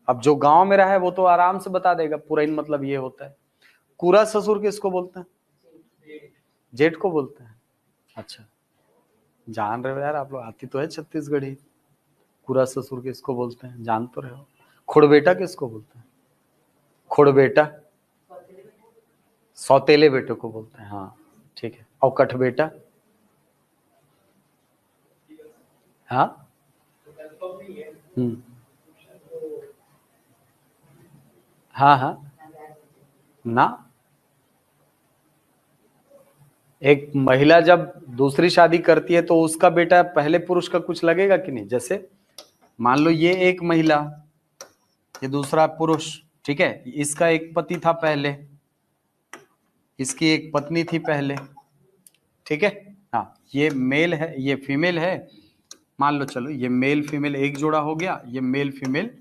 अब जो गांव में रहा है वो तो आराम से बता देगा पुरैन मतलब ये होता है। कूरा ससुर किसको बोलते हैं? जेठ को बोलते हैं। अच्छा, जान रहे हो यार आप लोग, आती तो है छत्तीसगढ़ी। कूरा ससुर किसको बोलते हैं जान तो रहे हो। खुड़बेटा किसको बोलते हैं? खुड़बेटा सौतेले बेटे को बोलते हैं। हाँ ठीक है, और कठबेटा? हाँ हाँ हाँ ना, एक महिला जब दूसरी शादी करती है तो उसका बेटा पहले पुरुष का कुछ लगेगा कि नहीं? जैसे मान लो ये एक महिला, ये दूसरा पुरुष, ठीक है, इसका एक पति था पहले, इसकी एक पत्नी थी पहले। ठीक है, हाँ, ये मेल है, ये फीमेल है। मान लो चलो ये मेल फीमेल एक जोड़ा हो गया, ये मेल फीमेल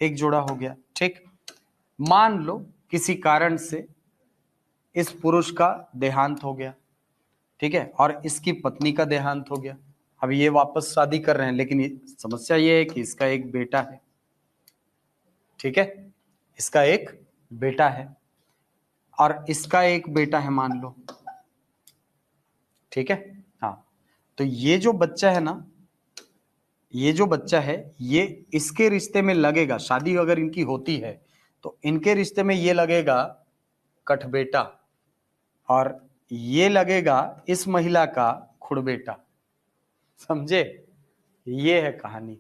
एक जोड़ा हो गया। ठीक, मान लो किसी कारण से इस पुरुष का देहांत हो गया, ठीक है, और इसकी पत्नी का देहांत हो गया। अब ये वापस शादी कर रहे हैं, लेकिन समस्या ये है कि इसका एक बेटा है। ठीक है, इसका एक बेटा है और इसका एक बेटा है मान लो। ठीक है, हाँ, तो ये जो बच्चा है ना, ये जो बच्चा है ये इसके रिश्ते में लगेगा, शादी अगर इनकी होती है तो इनके रिश्ते में ये लगेगा कठबेटा, और ये लगेगा इस महिला का खुड़बेटा। समझे? ये है कहानी।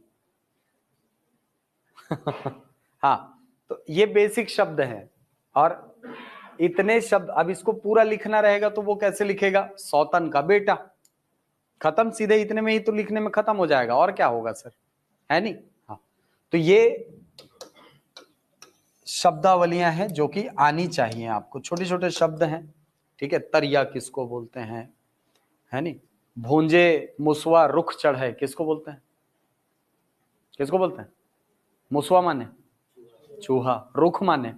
हाँ, तो ये बेसिक शब्द हैं, और इतने शब्द अब इसको पूरा लिखना रहेगा तो वो कैसे लिखेगा? सौतन का बेटा, खत्म, सीधे इतने में ही तो लिखने में खत्म हो जाएगा, और क्या होगा सर, है नहीं? हाँ, तो ये शब्दावलियां हैं जो कि आनी चाहिए आपको, छोटे छोटे शब्द हैं, ठीक है। तरिया किसको बोलते हैं, है नहीं। भूंजे मुसवा रुख चढ़े किसको बोलते हैं, किसको बोलते हैं। मुसवा माने चूहा, रुख माने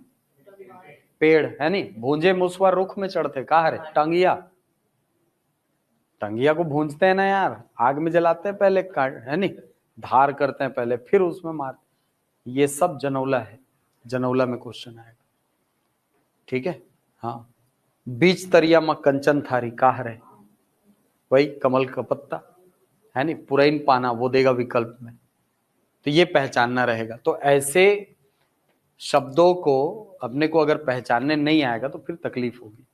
पेड़, है नहीं। भूंजे मुसवा रुख में चढ़ते, कहा रे टंगिया, टंगिया को भूंजते हैं ना यार, आग में जलाते हैं पहले, है नहीं, धार करते हैं पहले फिर उसमें मारते। ये सब जनौला है, जनौला में क्वेश्चन आएगा, ठीक है। हाँ, बीच तरिया में कंचन थारी, कहा रे वही कमल का पत्ता, है नहीं। पुरैन पाना वो देगा विकल्प में, तो ये पहचानना रहेगा। तो ऐसे शब्दों को अपने को अगर पहचानने नहीं आएगा तो फिर तकलीफ होगी,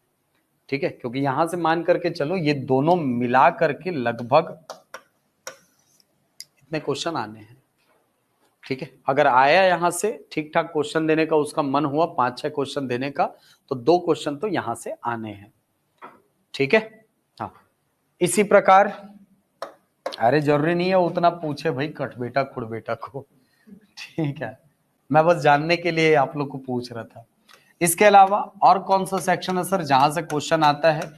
ठीक है। क्योंकि यहां से मान करके चलो ये दोनों मिला करके लगभग इतने क्वेश्चन आने हैं, ठीक है। अगर आया यहां से ठीक ठाक क्वेश्चन देने का, उसका मन हुआ 5-6 क्वेश्चन देने का, तो 2 क्वेश्चन तो यहां से आने हैं, ठीक है। हाँ, इसी प्रकार, अरे जरूरी नहीं है उतना पूछे भाई कट बेटा खुड़ बेटा को, ठीक है। मैं बस जानने के लिए आप लोग को पूछ रहा था। इसके अलावा और कौन सा सेक्शन है सर जहां से क्वेश्चन आता है,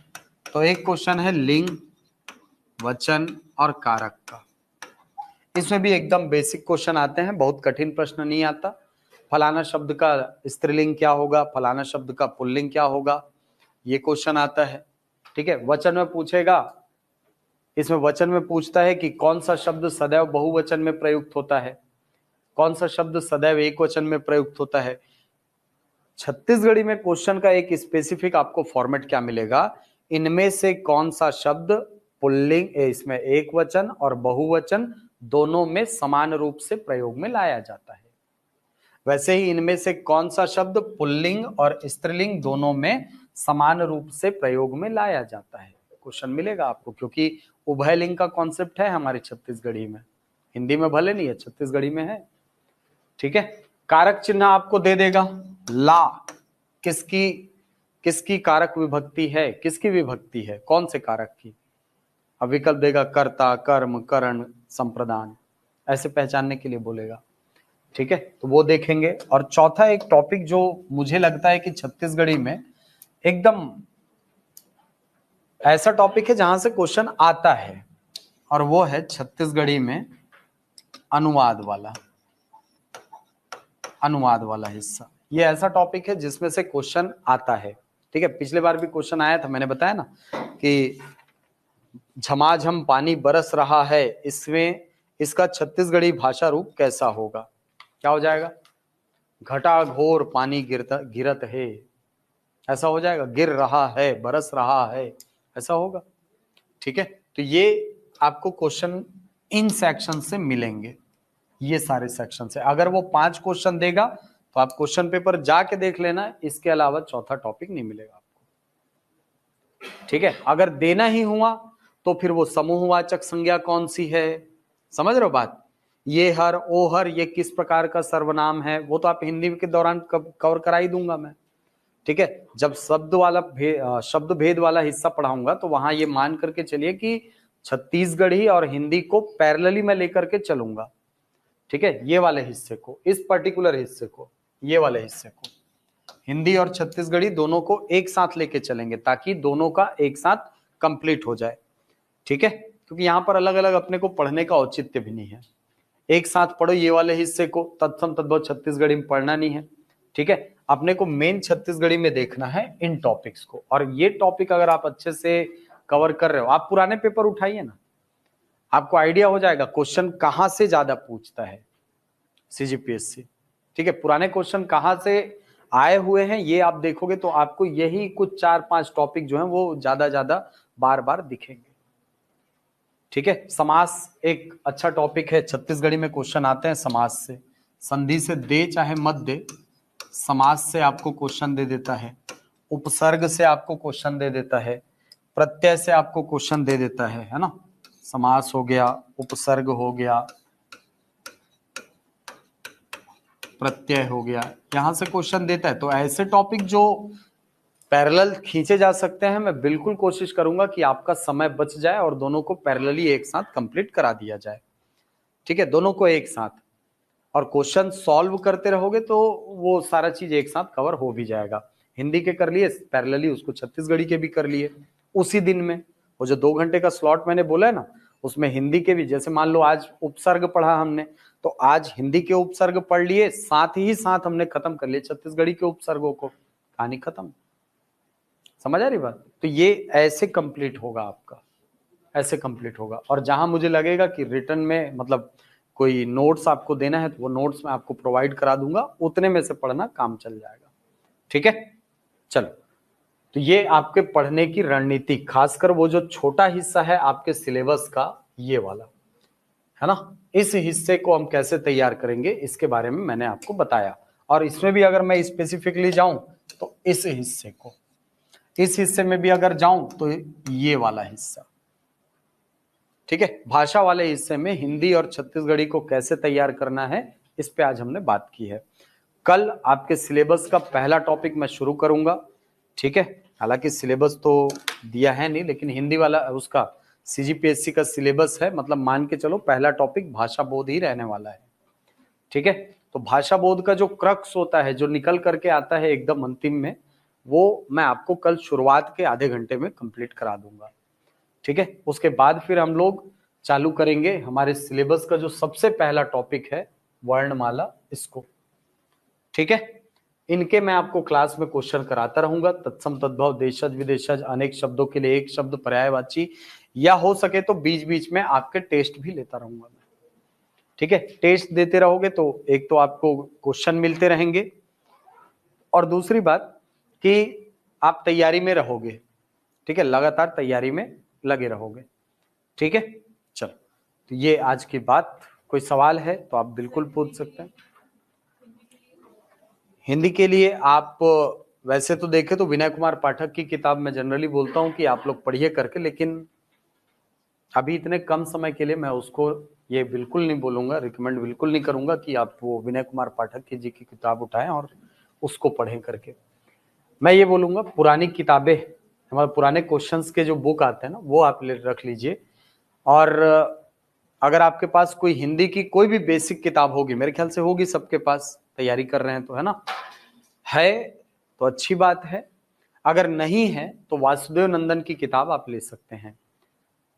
तो एक क्वेश्चन है लिंग, वचन और कारक का। इसमें भी एकदम बेसिक क्वेश्चन आते हैं, बहुत कठिन प्रश्न नहीं आता। फलाना शब्द का स्त्रीलिंग क्या होगा, फलाना शब्द का पुल्लिंग क्या होगा, ये क्वेश्चन आता है, ठीक है। वचन में पूछेगा, इसमें वचन में पूछता है कि कौन सा शब्द सदैव बहुवचन में प्रयुक्त होता है, कौन सा शब्द सदैव एक वचन में प्रयुक्त होता है। छत्तीसगढ़ी में क्वेश्चन का एक स्पेसिफिक आपको फॉर्मेट क्या मिलेगा, इनमें से कौन सा शब्द पुल्लिंग, इसमें एक वचन और बहुवचन दोनों में समान रूप से प्रयोग में लाया जाता है। वैसे ही इनमें से कौन सा शब्द पुल्लिंग और स्त्रीलिंग दोनों में समान रूप से प्रयोग में लाया जाता है, क्वेश्चन मिलेगा आपको। क्योंकि उभयलिंग का कॉन्सेप्ट है हमारे छत्तीसगढ़ी में, हिंदी में भले नहीं है, छत्तीसगढ़ी में है, ठीक है। कारक चिन्ह आपको दे देगा, ला किसकी किसकी कारक विभक्ति है, किसकी विभक्ति है, कौन से कारक की। अब विकल्प देगा कर्ता, कर्म, करण, संप्रदान, ऐसे पहचानने के लिए बोलेगा, ठीक है। तो वो देखेंगे। और चौथा एक टॉपिक जो मुझे लगता है कि छत्तीसगढ़ी में एकदम ऐसा टॉपिक है जहां से क्वेश्चन आता है, और वो है छत्तीसगढ़ी में अनुवाद वाला, अनुवाद वाला हिस्सा। ये ऐसा टॉपिक है जिसमें से क्वेश्चन आता है, ठीक है। पिछले बार भी क्वेश्चन आया था, मैंने बताया ना कि झमाझम पानी बरस रहा है, इसमें इसका छत्तीसगढ़ी भाषा रूप कैसा होगा, क्या हो जाएगा। घटा घोर पानी गिरता गिरत है, ऐसा हो जाएगा। गिर रहा है, बरस रहा है, ऐसा होगा, ठीक है। तो ये आपको क्वेश्चन इन सेक्शन से मिलेंगे, ये सारे सेक्शन से। अगर वो 5 क्वेश्चन देगा तो आप क्वेश्चन पेपर जाके देख लेना, इसके अलावा चौथा टॉपिक नहीं मिलेगा आपको, ठीक है। अगर देना ही हुआ तो फिर वो समूहवाचक संज्ञा कौन सी है, समझ रहे हो बात। ये हर, ओ हर, ये किस प्रकार का सर्वनाम है, वो तो आप हिंदी के दौरान कवर करा ही दूंगा मैं, ठीक है। जब शब्द भेद वाला हिस्सा पढ़ाऊंगा तो वहां ये मान करके चलिए कि छत्तीसगढ़ी और हिंदी को पैरेलली में लेकर के चलूंगा, ठीक है। ये वाले हिस्से को, इस पर्टिकुलर हिस्से को, ये वाले हिस्से को हिंदी और छत्तीसगढ़ी दोनों को एक साथ लेके चलेंगे ताकि दोनों का एक साथ कंप्लीट हो जाए, ठीक है। क्योंकि यहां पर अलग अलग अपने को पढ़ने का औचित्य भी नहीं है, एक साथ पढ़ो ये वाले हिस्से को, तत्सम तद्भव छत्तीसगढ़ी में पढ़ना नहीं है, ठीक है। अपने को मेन छत्तीसगढ़ी में देखना है इन टॉपिक्स को। और ये टॉपिक अगर आप अच्छे से कवर कर रहे हो, आप पुराने पेपर उठाइए ना, आपको आइडिया हो जाएगा क्वेश्चन कहां से ज्यादा पूछता है सीजीपीएससी, ठीक है। पुराने क्वेश्चन कहां से आए हुए हैं ये आप देखोगे तो आपको यही कुछ 4-5 टॉपिक जो हैं वो ज्यादा बार बार दिखेंगे, ठीक है। समास एक अच्छा टॉपिक है, छत्तीसगढ़ी में क्वेश्चन आते हैं समास से, संधि से दे चाहे मत दे, समास से आपको क्वेश्चन दे देता है, उपसर्ग से आपको क्वेश्चन दे देता है, प्रत्यय से आपको क्वेश्चन दे देता है ना। समास हो गया, उपसर्ग हो गया, प्रत्यय हो गया, यहां से क्वेश्चन देता है। तो ऐसे टॉपिक जो पैरेलल खींचे जा सकते हैं, मैं बिल्कुल कोशिश करूंगा कि आपका समय बच जाए और दोनों को पैरेलली एक साथ कंप्लीट करा दिया जाए, ठीक है, दोनों को एक साथ। और क्वेश्चन सॉल्व करते रहोगे तो वो सारा चीज एक साथ कवर हो भी जाएगा। हिंदी के कर लिए, पैरेलली उसको छत्तीसगढ़ी के भी कर लिए उसी दिन में। वो जो 2 घंटे का स्लॉट मैंने बोला है ना, उसमें हिंदी के भी, जैसे मान लो आज उपसर्ग पढ़ा हमने, तो आज हिंदी के उपसर्ग पढ़ लिए, साथ ही साथ हमने खत्म कर लिए छत्तीसगढ़ी के उपसर्गों को, कहानी खत्म। समझ आ रही बात? तो ये ऐसे कंप्लीट होगा आपका, ऐसे कंप्लीट होगा। और जहां मुझे लगेगा कि रिटर्न में मतलब कोई नोट्स आपको देना है तो वो नोट्स मैं आपको प्रोवाइड करा दूंगा, उतने में से पढ़ना काम चल जाएगा। ठीक है, चलो। तो ये आपके पढ़ने की रणनीति, खासकर वो जो छोटा हिस्सा है आपके सिलेबस का, ये वाला है ना, इस हिस्से को हम कैसे तैयार करेंगे इसके बारे में मैंने आपको बताया। और इसमें भी अगर मैं स्पेसिफिकली जाऊं तो इस हिस्से को, इस हिस्से में भी अगर जाऊं तो ये वाला हिस्सा, ठीक है, भाषा वाले हिस्से में हिंदी और छत्तीसगढ़ी को कैसे तैयार करना है, इस पे आज हमने बात की है। कल आपके सिलेबस का पहला टॉपिक मैं शुरू करूंगा। ठीक है, हालांकि सिलेबस तो दिया है नहीं, लेकिन हिंदी वाला उसका सीजीपीएससी का सिलेबस है, मतलब मान के चलो पहला टॉपिक भाषा बोध ही रहने वाला है। ठीक है, तो भाषा बोध का जो क्रक्स होता है, जो निकल करके आता है एकदम अंतिम में, वो मैं आपको कल शुरुआत के आधे घंटे में कंप्लीट करा दूंगा। ठीक है, उसके बाद फिर हम लोग चालू करेंगे हमारे सिलेबस का जो सबसे पहला टॉपिक है, वर्णमाला, इसको। ठीक है, इनके मैं आपको क्लास में क्वेश्चन कराता रहूंगा, तत्सम तद्भव देशज विदेशज, अनेक शब्दों के लिए एक शब्द, पर्यायवाची, या हो सके तो बीच बीच में आपके टेस्ट भी लेता रहूंगा मैं। ठीक है, टेस्ट देते रहोगे तो एक तो आपको क्वेश्चन मिलते रहेंगे, और दूसरी बात कि आप तैयारी में रहोगे। ठीक है, लगातार तैयारी में लगे रहोगे। ठीक है, चलो, तो ये आज की बात। कोई सवाल है तो आप बिल्कुल पूछ सकते हैं। हिंदी के लिए आप वैसे तो देखें तो विनय कुमार पाठक की किताब मैं जनरली बोलता हूं कि आप लोग पढ़िए करके, लेकिन अभी इतने कम समय के लिए मैं उसको ये बिल्कुल नहीं बोलूंगा, रिकमेंड बिल्कुल नहीं करूंगा कि आप वो विनय कुमार पाठक की जी की किताब उठाएं और उसको पढ़ें करके। मैं ये बोलूंगा पुरानी किताबें, हमारे पुराने क्वेश्चंस के जो बुक आते हैं ना, वो आप रख लीजिए। और अगर आपके पास कोई हिंदी की कोई भी बेसिक किताब होगी, मेरे ख्याल से होगी सबके पास, तैयारी कर रहे हैं तो, है ना, है तो अच्छी बात है। अगर नहीं है तो वासुदेव नंदन की किताब आप ले सकते हैं।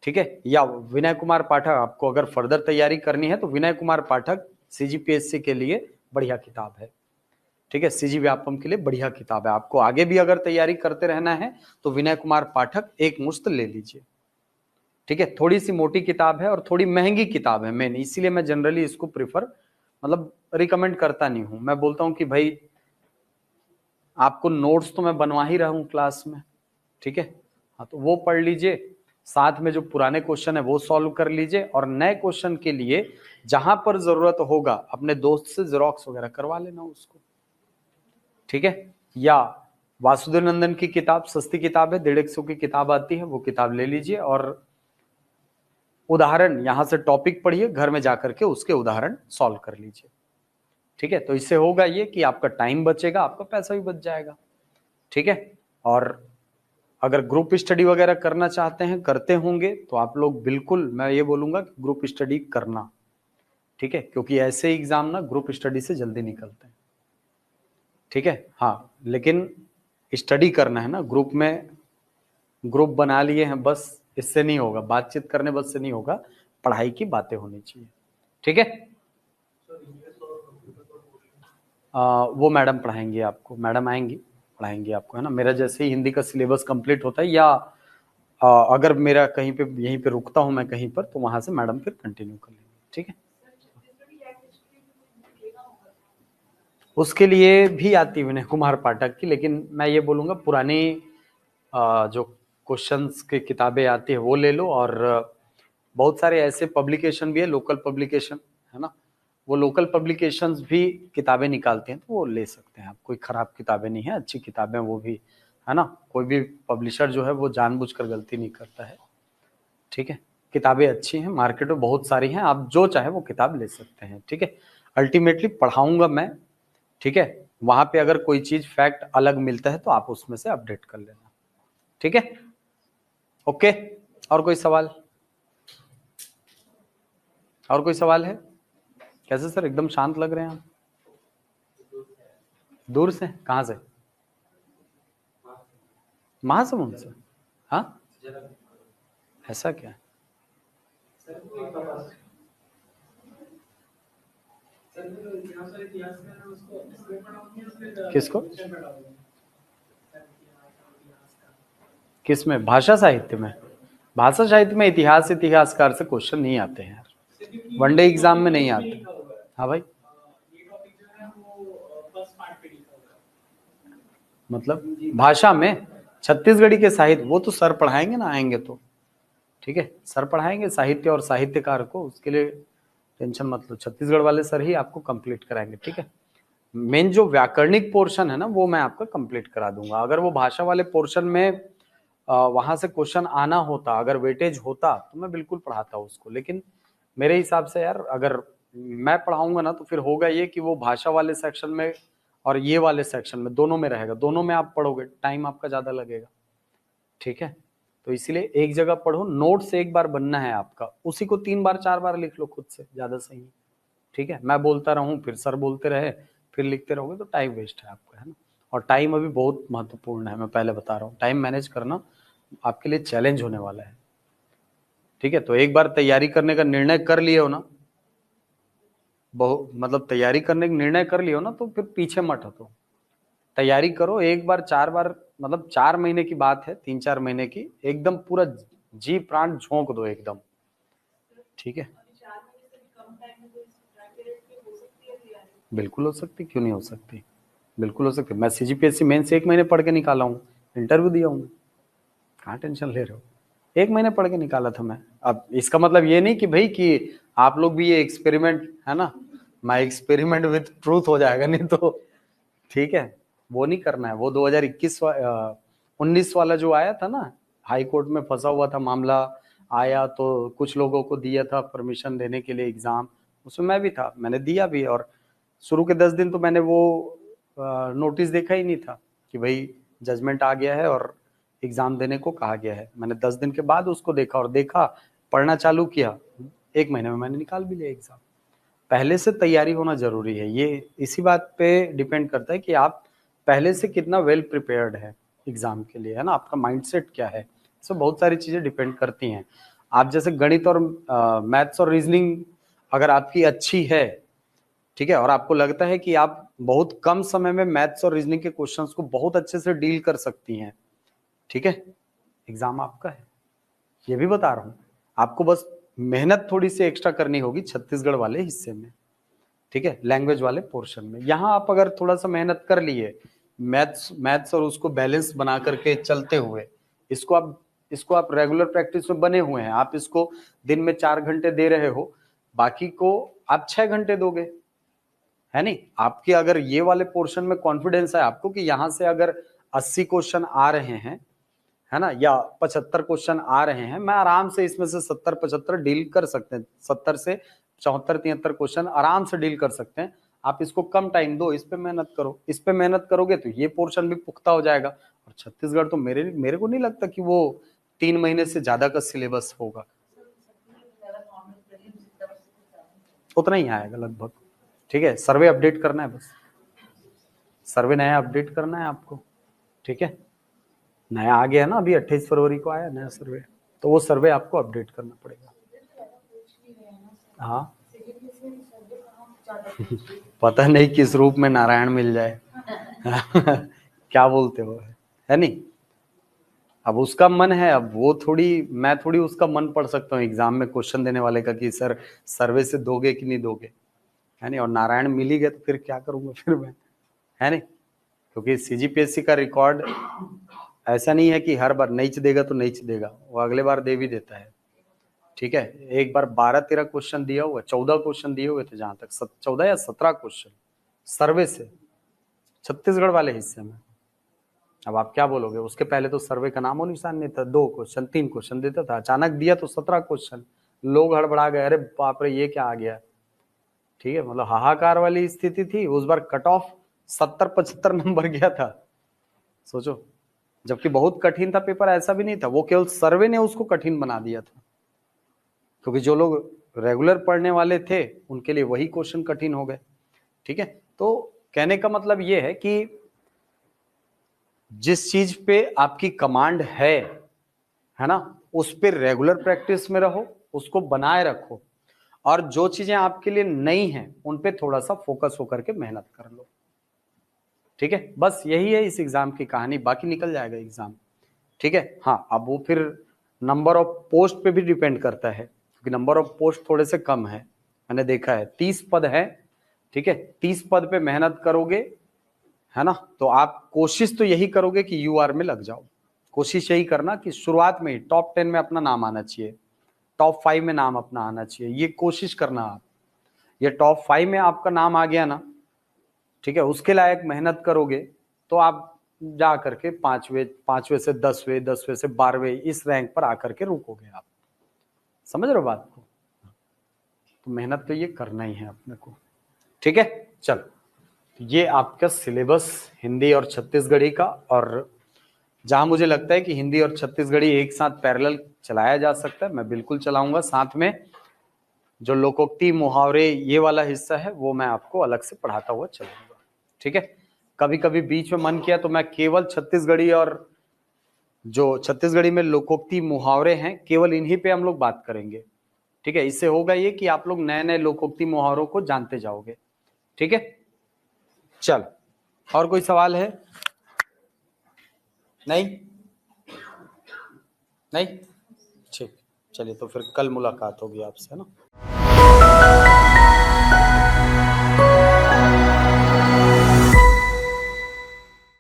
ठीक है, या विनय कुमार पाठक, आपको अगर फर्दर तैयारी करनी है तो विनय कुमार पाठक सीजीपीएससी के लिए बढ़िया किताब है। ठीक है, सीजी व्यापम के लिए बढ़िया किताब है। आपको आगे भी अगर तैयारी करते रहना है तो विनय कुमार पाठक एक मुश्त ले लीजिए। ठीक है, थोड़ी सी मोटी किताब है और थोड़ी महंगी किताब है मेन, इसीलिए मैं जनरली इसको प्रिफर मतलब रिकमेंड करता नहीं हूं। मैं बोलता हूं कि भाई आपको नोट्स तो मैं बनवा ही रहा हूं क्लास में, ठीक है, हाँ, तो वो पढ़ लीजिए, साथ में जो पुराने क्वेश्चन है वो सॉल्व कर लीजिए, और नए क्वेश्चन के लिए जहां पर जरूरत होगा अपने दोस्त से जेरोक्स वगैरह करवा लेना उसको। ठीक है, या वासुदेव नंदन की किताब सस्ती किताब है, 150 की किताब आती है, वो किताब ले लीजिए और उदाहरण यहां से टॉपिक पढ़िए, घर में जाकर के उसके उदाहरण सॉल्व कर लीजिए। ठीक है, तो इससे होगा ये कि आपका टाइम बचेगा, आपका पैसा भी बच जाएगा। ठीक है, और अगर ग्रुप स्टडी वगैरह करना चाहते हैं, करते होंगे, तो आप लोग बिल्कुल, मैं ये बोलूंगा कि ग्रुप स्टडी करना। ठीक है, क्योंकि ऐसे एग्जाम ना ग्रुप स्टडी से जल्दी निकलते हैं। ठीक है, हाँ, लेकिन स्टडी करना है ना, ग्रुप में ग्रुप बना लिए हैं बस, इससे नहीं होगा, बातचीत करने बस से नहीं होगा, पढ़ाई की बातें होनी चाहिए। ठीक है, वो मैडम पढ़ाएंगे आपको, मैडम आएंगी पढ़ाएंगे आपको, है ना। मेरा जैसे ही हिंदी का सिलेबस कंप्लीट होता है, या अगर मेरा कहीं पे यहीं पे रुकता हूं मैं कहीं पर, तो वहां से मैडम फिर कंटिन्यू कर लेंगे। ठीक है, उसके लिए भी आती विनय कुमार पाठक की, लेकिन मैं ये बोलूंगा पुरानी जो क्वेश्चंस की किताबें आती है वो ले लो, और बहुत सारे ऐसे पब्लिकेशन भी है, लोकल पब्लिकेशन, है ना, वो लोकल पब्लिकेशंस भी किताबें निकालते हैं, तो वो ले सकते हैं आप, कोई खराब किताबें नहीं है, अच्छी किताबें वो भी, है ना। कोई भी पब्लिशर जो है वो जानबूझकर गलती नहीं करता है। ठीक है, किताबें अच्छी हैं, मार्केट में बहुत सारी हैं, आप जो चाहे वो किताब ले सकते हैं। ठीक है, अल्टीमेटली पढ़ाऊंगा मैं। ठीक है, वहां पे अगर कोई चीज फैक्ट अलग मिलता है तो आप उसमें से अपडेट कर लेना। ठीक है, ओके, और कोई सवाल, और कोई सवाल है? कैसे सर, एकदम शांत लग रहे हैं आप? दूर से? कहाँ से? महासमुंद से? हाँ, ऐसा क्या? किसको? किस में? भाषा साहित्य में? भाषा साहित्य में इतिहास इतिहासकार से क्वेश्चन नहीं आते हैं यार, वनडे एग्जाम में नहीं आते। हाँ भाई, मतलब भाषा में छत्तीसगढ़ी के साहित्य, वो तो सर पढ़ाएंगे ना, आएंगे तो। ठीक है, सर पढ़ाएंगे साहित्य और साहित्यकार को, उसके लिए टेंशन मत लो, छत्तीसगढ़ वाले सर ही आपको कंप्लीट कराएंगे। ठीक है, मेन जो व्याकरणिक पोर्शन है ना, वो मैं आपका कंप्लीट करा दूंगा। अगर वो भाषा वाले पोर्शन में वहां से क्वेश्चन आना होता, अगर वेटेज होता, तो मैं बिल्कुल पढ़ाता उसको। लेकिन मेरे हिसाब से यार, अगर मैं पढ़ाऊंगा ना, तो फिर होगा ये कि वो भाषा वाले सेक्शन में और ये वाले सेक्शन में, दोनों में रहेगा, दोनों में आप पढ़ोगे, टाइम आपका ज्यादा लगेगा। ठीक है, तो इसीलिए एक जगह पढ़ो, नोट से एक बार बनना है आपका, उसी को 3 बार 4 बार लिख लो खुद से, ज्यादा सही है। ठीक है, मैं बोलता रहूं, फिर सर बोलते रहे, फिर लिखते रहोगे तो टाइम वेस्ट है आपका, है ना। और टाइम अभी बहुत महत्वपूर्ण है, मैं पहले बता रहा हूँ, टाइम मैनेज करना आपके लिए चैलेंज होने वाला है। ठीक है, तो एक बार तैयारी करने का निर्णय कर लिए हो ना, बहुत मतलब तैयारी करने का निर्णय कर लियो ना, तो फिर पीछे मत हटो, तैयारी करो। एक बार 4 बार, मतलब 4 महीने की बात है, 3-4 महीने की, एकदम पूरा जी प्राण झोंक दो एकदम। ठीक है, बिल्कुल हो सकती, क्यों नहीं हो सकती, बिल्कुल हो सकती। मैं सीजीपीएससी मेन से 1 महीने पढ़ के निकाला हूँ, इंटरव्यू दिया हूँ, कहाँ टेंशन ले रहे हो, 1 महीने पढ़ के निकाला था मैं। अब इसका मतलब ये नहीं कि भाई कि आप लोग भी ये एक्सपेरिमेंट, है ना, माई एक्सपेरिमेंट विथ ट्रूथ हो जाएगा, नहीं तो। ठीक है, वो नहीं करना है। वो 19 वाला जो आया था ना, हाई कोर्ट में फंसा हुआ था मामला, आया तो कुछ लोगों को दिया था परमिशन देने के लिए एग्जाम, उसमें मैं भी था, मैंने दिया भी। और शुरू के 10 दिन तो मैंने वो नोटिस देखा ही नहीं था कि भाई जजमेंट आ गया है और एग्जाम देने को कहा गया है। मैंने 10 दिन के बाद उसको देखा, और देखा, पढ़ना चालू किया, 1 महीने में मैंने निकाल भी लिया एग्जाम। पहले से तैयारी होना जरूरी है, ये इसी बात पे डिपेंड करता है कि आप पहले से कितना वेल प्रिपेयर्ड है एग्जाम के लिए, है ना, आपका माइंडसेट क्या है। इससे बहुत सारी चीजें डिपेंड करती हैं। आप जैसे गणित और मैथ्स और रीजनिंग अगर आपकी अच्छी है, ठीक है, और आपको लगता है कि आप बहुत कम समय में मैथ्स और रीजनिंग के क्वेश्चंस को बहुत अच्छे से डील कर सकती हैं, ठीक है, एग्जाम आपका है, ये भी बता रहा हूं। आपको बस मेहनत थोड़ी सी एक्स्ट्रा करनी होगी छत्तीसगढ़ वाले हिस्से में, ठीक है, लैंग्वेज वाले पोर्शन में। यहाँ आप अगर थोड़ा सा मेहनत कर लिए, मैथ्स मैथ्स और उसको बैलेंस बना करके चलते हुए, इसको आप रेगुलर प्रैक्टिस में बने हुए हैं, आप इसको दिन में 4 घंटे दे रहे हो, बाकी को आप 6 घंटे दोगे, है नहीं। आपके अगर ये वाले पोर्शन में कॉन्फिडेंस है आपको कि यहाँ से अगर 80 क्वेश्चन आ रहे हैं, है ना, या 75 क्वेश्चन आ रहे हैं, मैं आराम से इसमें से 70-75 डील कर सकते हैं, 70 से 74-73 क्वेश्चन आराम से डील कर सकते हैं। आप इसको कम टाइम दो, इस पे मेहनत करो, इस पे मेहनत करोगे तो ये पोर्शन भी पुख्ता हो जाएगा। और छत्तीसगढ़ तो मेरे को नहीं लगता कि वो 3 महीने से ज्यादा का सिलेबस होगा, उतना ही आएगा लगभग। ठीक है, सर्वे अपडेट करना है बस, सर्वे नया अपडेट करना है आपको। ठीक है, नया आ गया है ना, अभी 28 फरवरी को आया नया सर्वे, तो वो सर्वे आपको अपडेट करना पड़ेगा। हाँ, पता नहीं किस रूप में नारायण मिल जाए। क्या बोलते हो, है नहीं। अब उसका मन है, अब वो थोड़ी, मैं थोड़ी उसका मन पढ़ सकता हूँ एग्जाम में क्वेश्चन देने वाले का कि सर सर्वे से दोगे कि नहीं दोगे, है नहीं। और नारायण मिल ही गए तो फिर क्या करूंगा फिर मैं, है नहीं। क्योंकि सीजीपीएससी का रिकॉर्ड ऐसा नहीं है कि हर बार नहीं देगा तो नहीं देगा, वो अगले बार दे भी देता है। ठीक है, एक बार 12-13 क्वेश्चन दिया हुआ, 14 क्वेश्चन दिए हुए थे, जहां तक 14 या 17 क्वेश्चन सर्वे से, छत्तीसगढ़ वाले हिस्से में। अब आप क्या बोलोगे, उसके पहले तो सर्वे का नामो निशान नहीं था, 2 क्वेश्चन 3 क्वेश्चन देता था, अचानक दिया तो 17 क्वेश्चन, लोग हड़बड़ा गए, अरे बाप रे ये क्या आ गया। ठीक है, मतलब हाहाकार वाली स्थिति थी उस बार, कट ऑफ 70-75 नंबर गया था, सोचो। जबकि बहुत कठिन था पेपर, ऐसा भी नहीं था, वो केवल सर्वे ने उसको कठिन बना दिया था। क्योंकि जो लोग रेगुलर पढ़ने वाले थे उनके लिए वही क्वेश्चन कठिन हो गए। ठीक है, तो कहने का मतलब ये है कि जिस चीज पे आपकी कमांड है ना, उस पे रेगुलर प्रैक्टिस में रहो, उसको बनाए रखो, और जो चीजें आपके लिए नई हैं उन पे थोड़ा सा फोकस होकर के मेहनत कर लो। ठीक है, बस यही है इस एग्जाम की कहानी, बाकी निकल जाएगा एग्जाम। ठीक है, हाँ, अब वो फिर नंबर ऑफ पोस्ट पे भी डिपेंड करता है, क्योंकि नंबर ऑफ पोस्ट थोड़े से कम है, मैंने देखा है 30 पद है। ठीक है, 30 पद पे मेहनत करोगे, है ना, तो आप कोशिश तो यही करोगे कि यूआर में लग जाओ। कोशिश यही करना कि शुरुआत में ही टॉप 10 में अपना नाम आना चाहिए, टॉप 5 में नाम अपना आना चाहिए, ये कोशिश करना आप। ये टॉप 5 में आपका नाम आ गया ना, ठीक है, उसके लायक मेहनत करोगे तो आप जा करके 5वें, 5वें से 10वें, 10वें से 12वें इस रैंक पर आकर के रुकोगे आप। समझ रहे हो बात को? तो मेहनत तो ये करना ही है अपने को। ठीक है, चल, ये आपका सिलेबस हिंदी और छत्तीसगढ़ी का, और जहां मुझे लगता है कि हिंदी और छत्तीसगढ़ी एक साथ पैरेलल चलाया जा सकता है, मैं बिल्कुल चलाऊंगा। साथ में जो लोकोक्ति, मुहावरे, ये वाला हिस्सा है वो मैं आपको अलग से पढ़ाता हुआ चलूंगा। ठीक है, कभी कभी बीच में मन किया तो मैं केवल छत्तीसगढ़ी और जो छत्तीसगढ़ी में लोकोक्ति, मुहावरे हैं, केवल इन्हीं पे हम लोग बात करेंगे। ठीक है, इससे होगा ये कि आप लोग नए नए लोकोक्ति, मुहावरों को जानते जाओगे। ठीक है, चल, और कोई सवाल है? नहीं? नहीं? ठीक, चलिए, तो फिर कल मुलाकात होगी आपसे, है ना।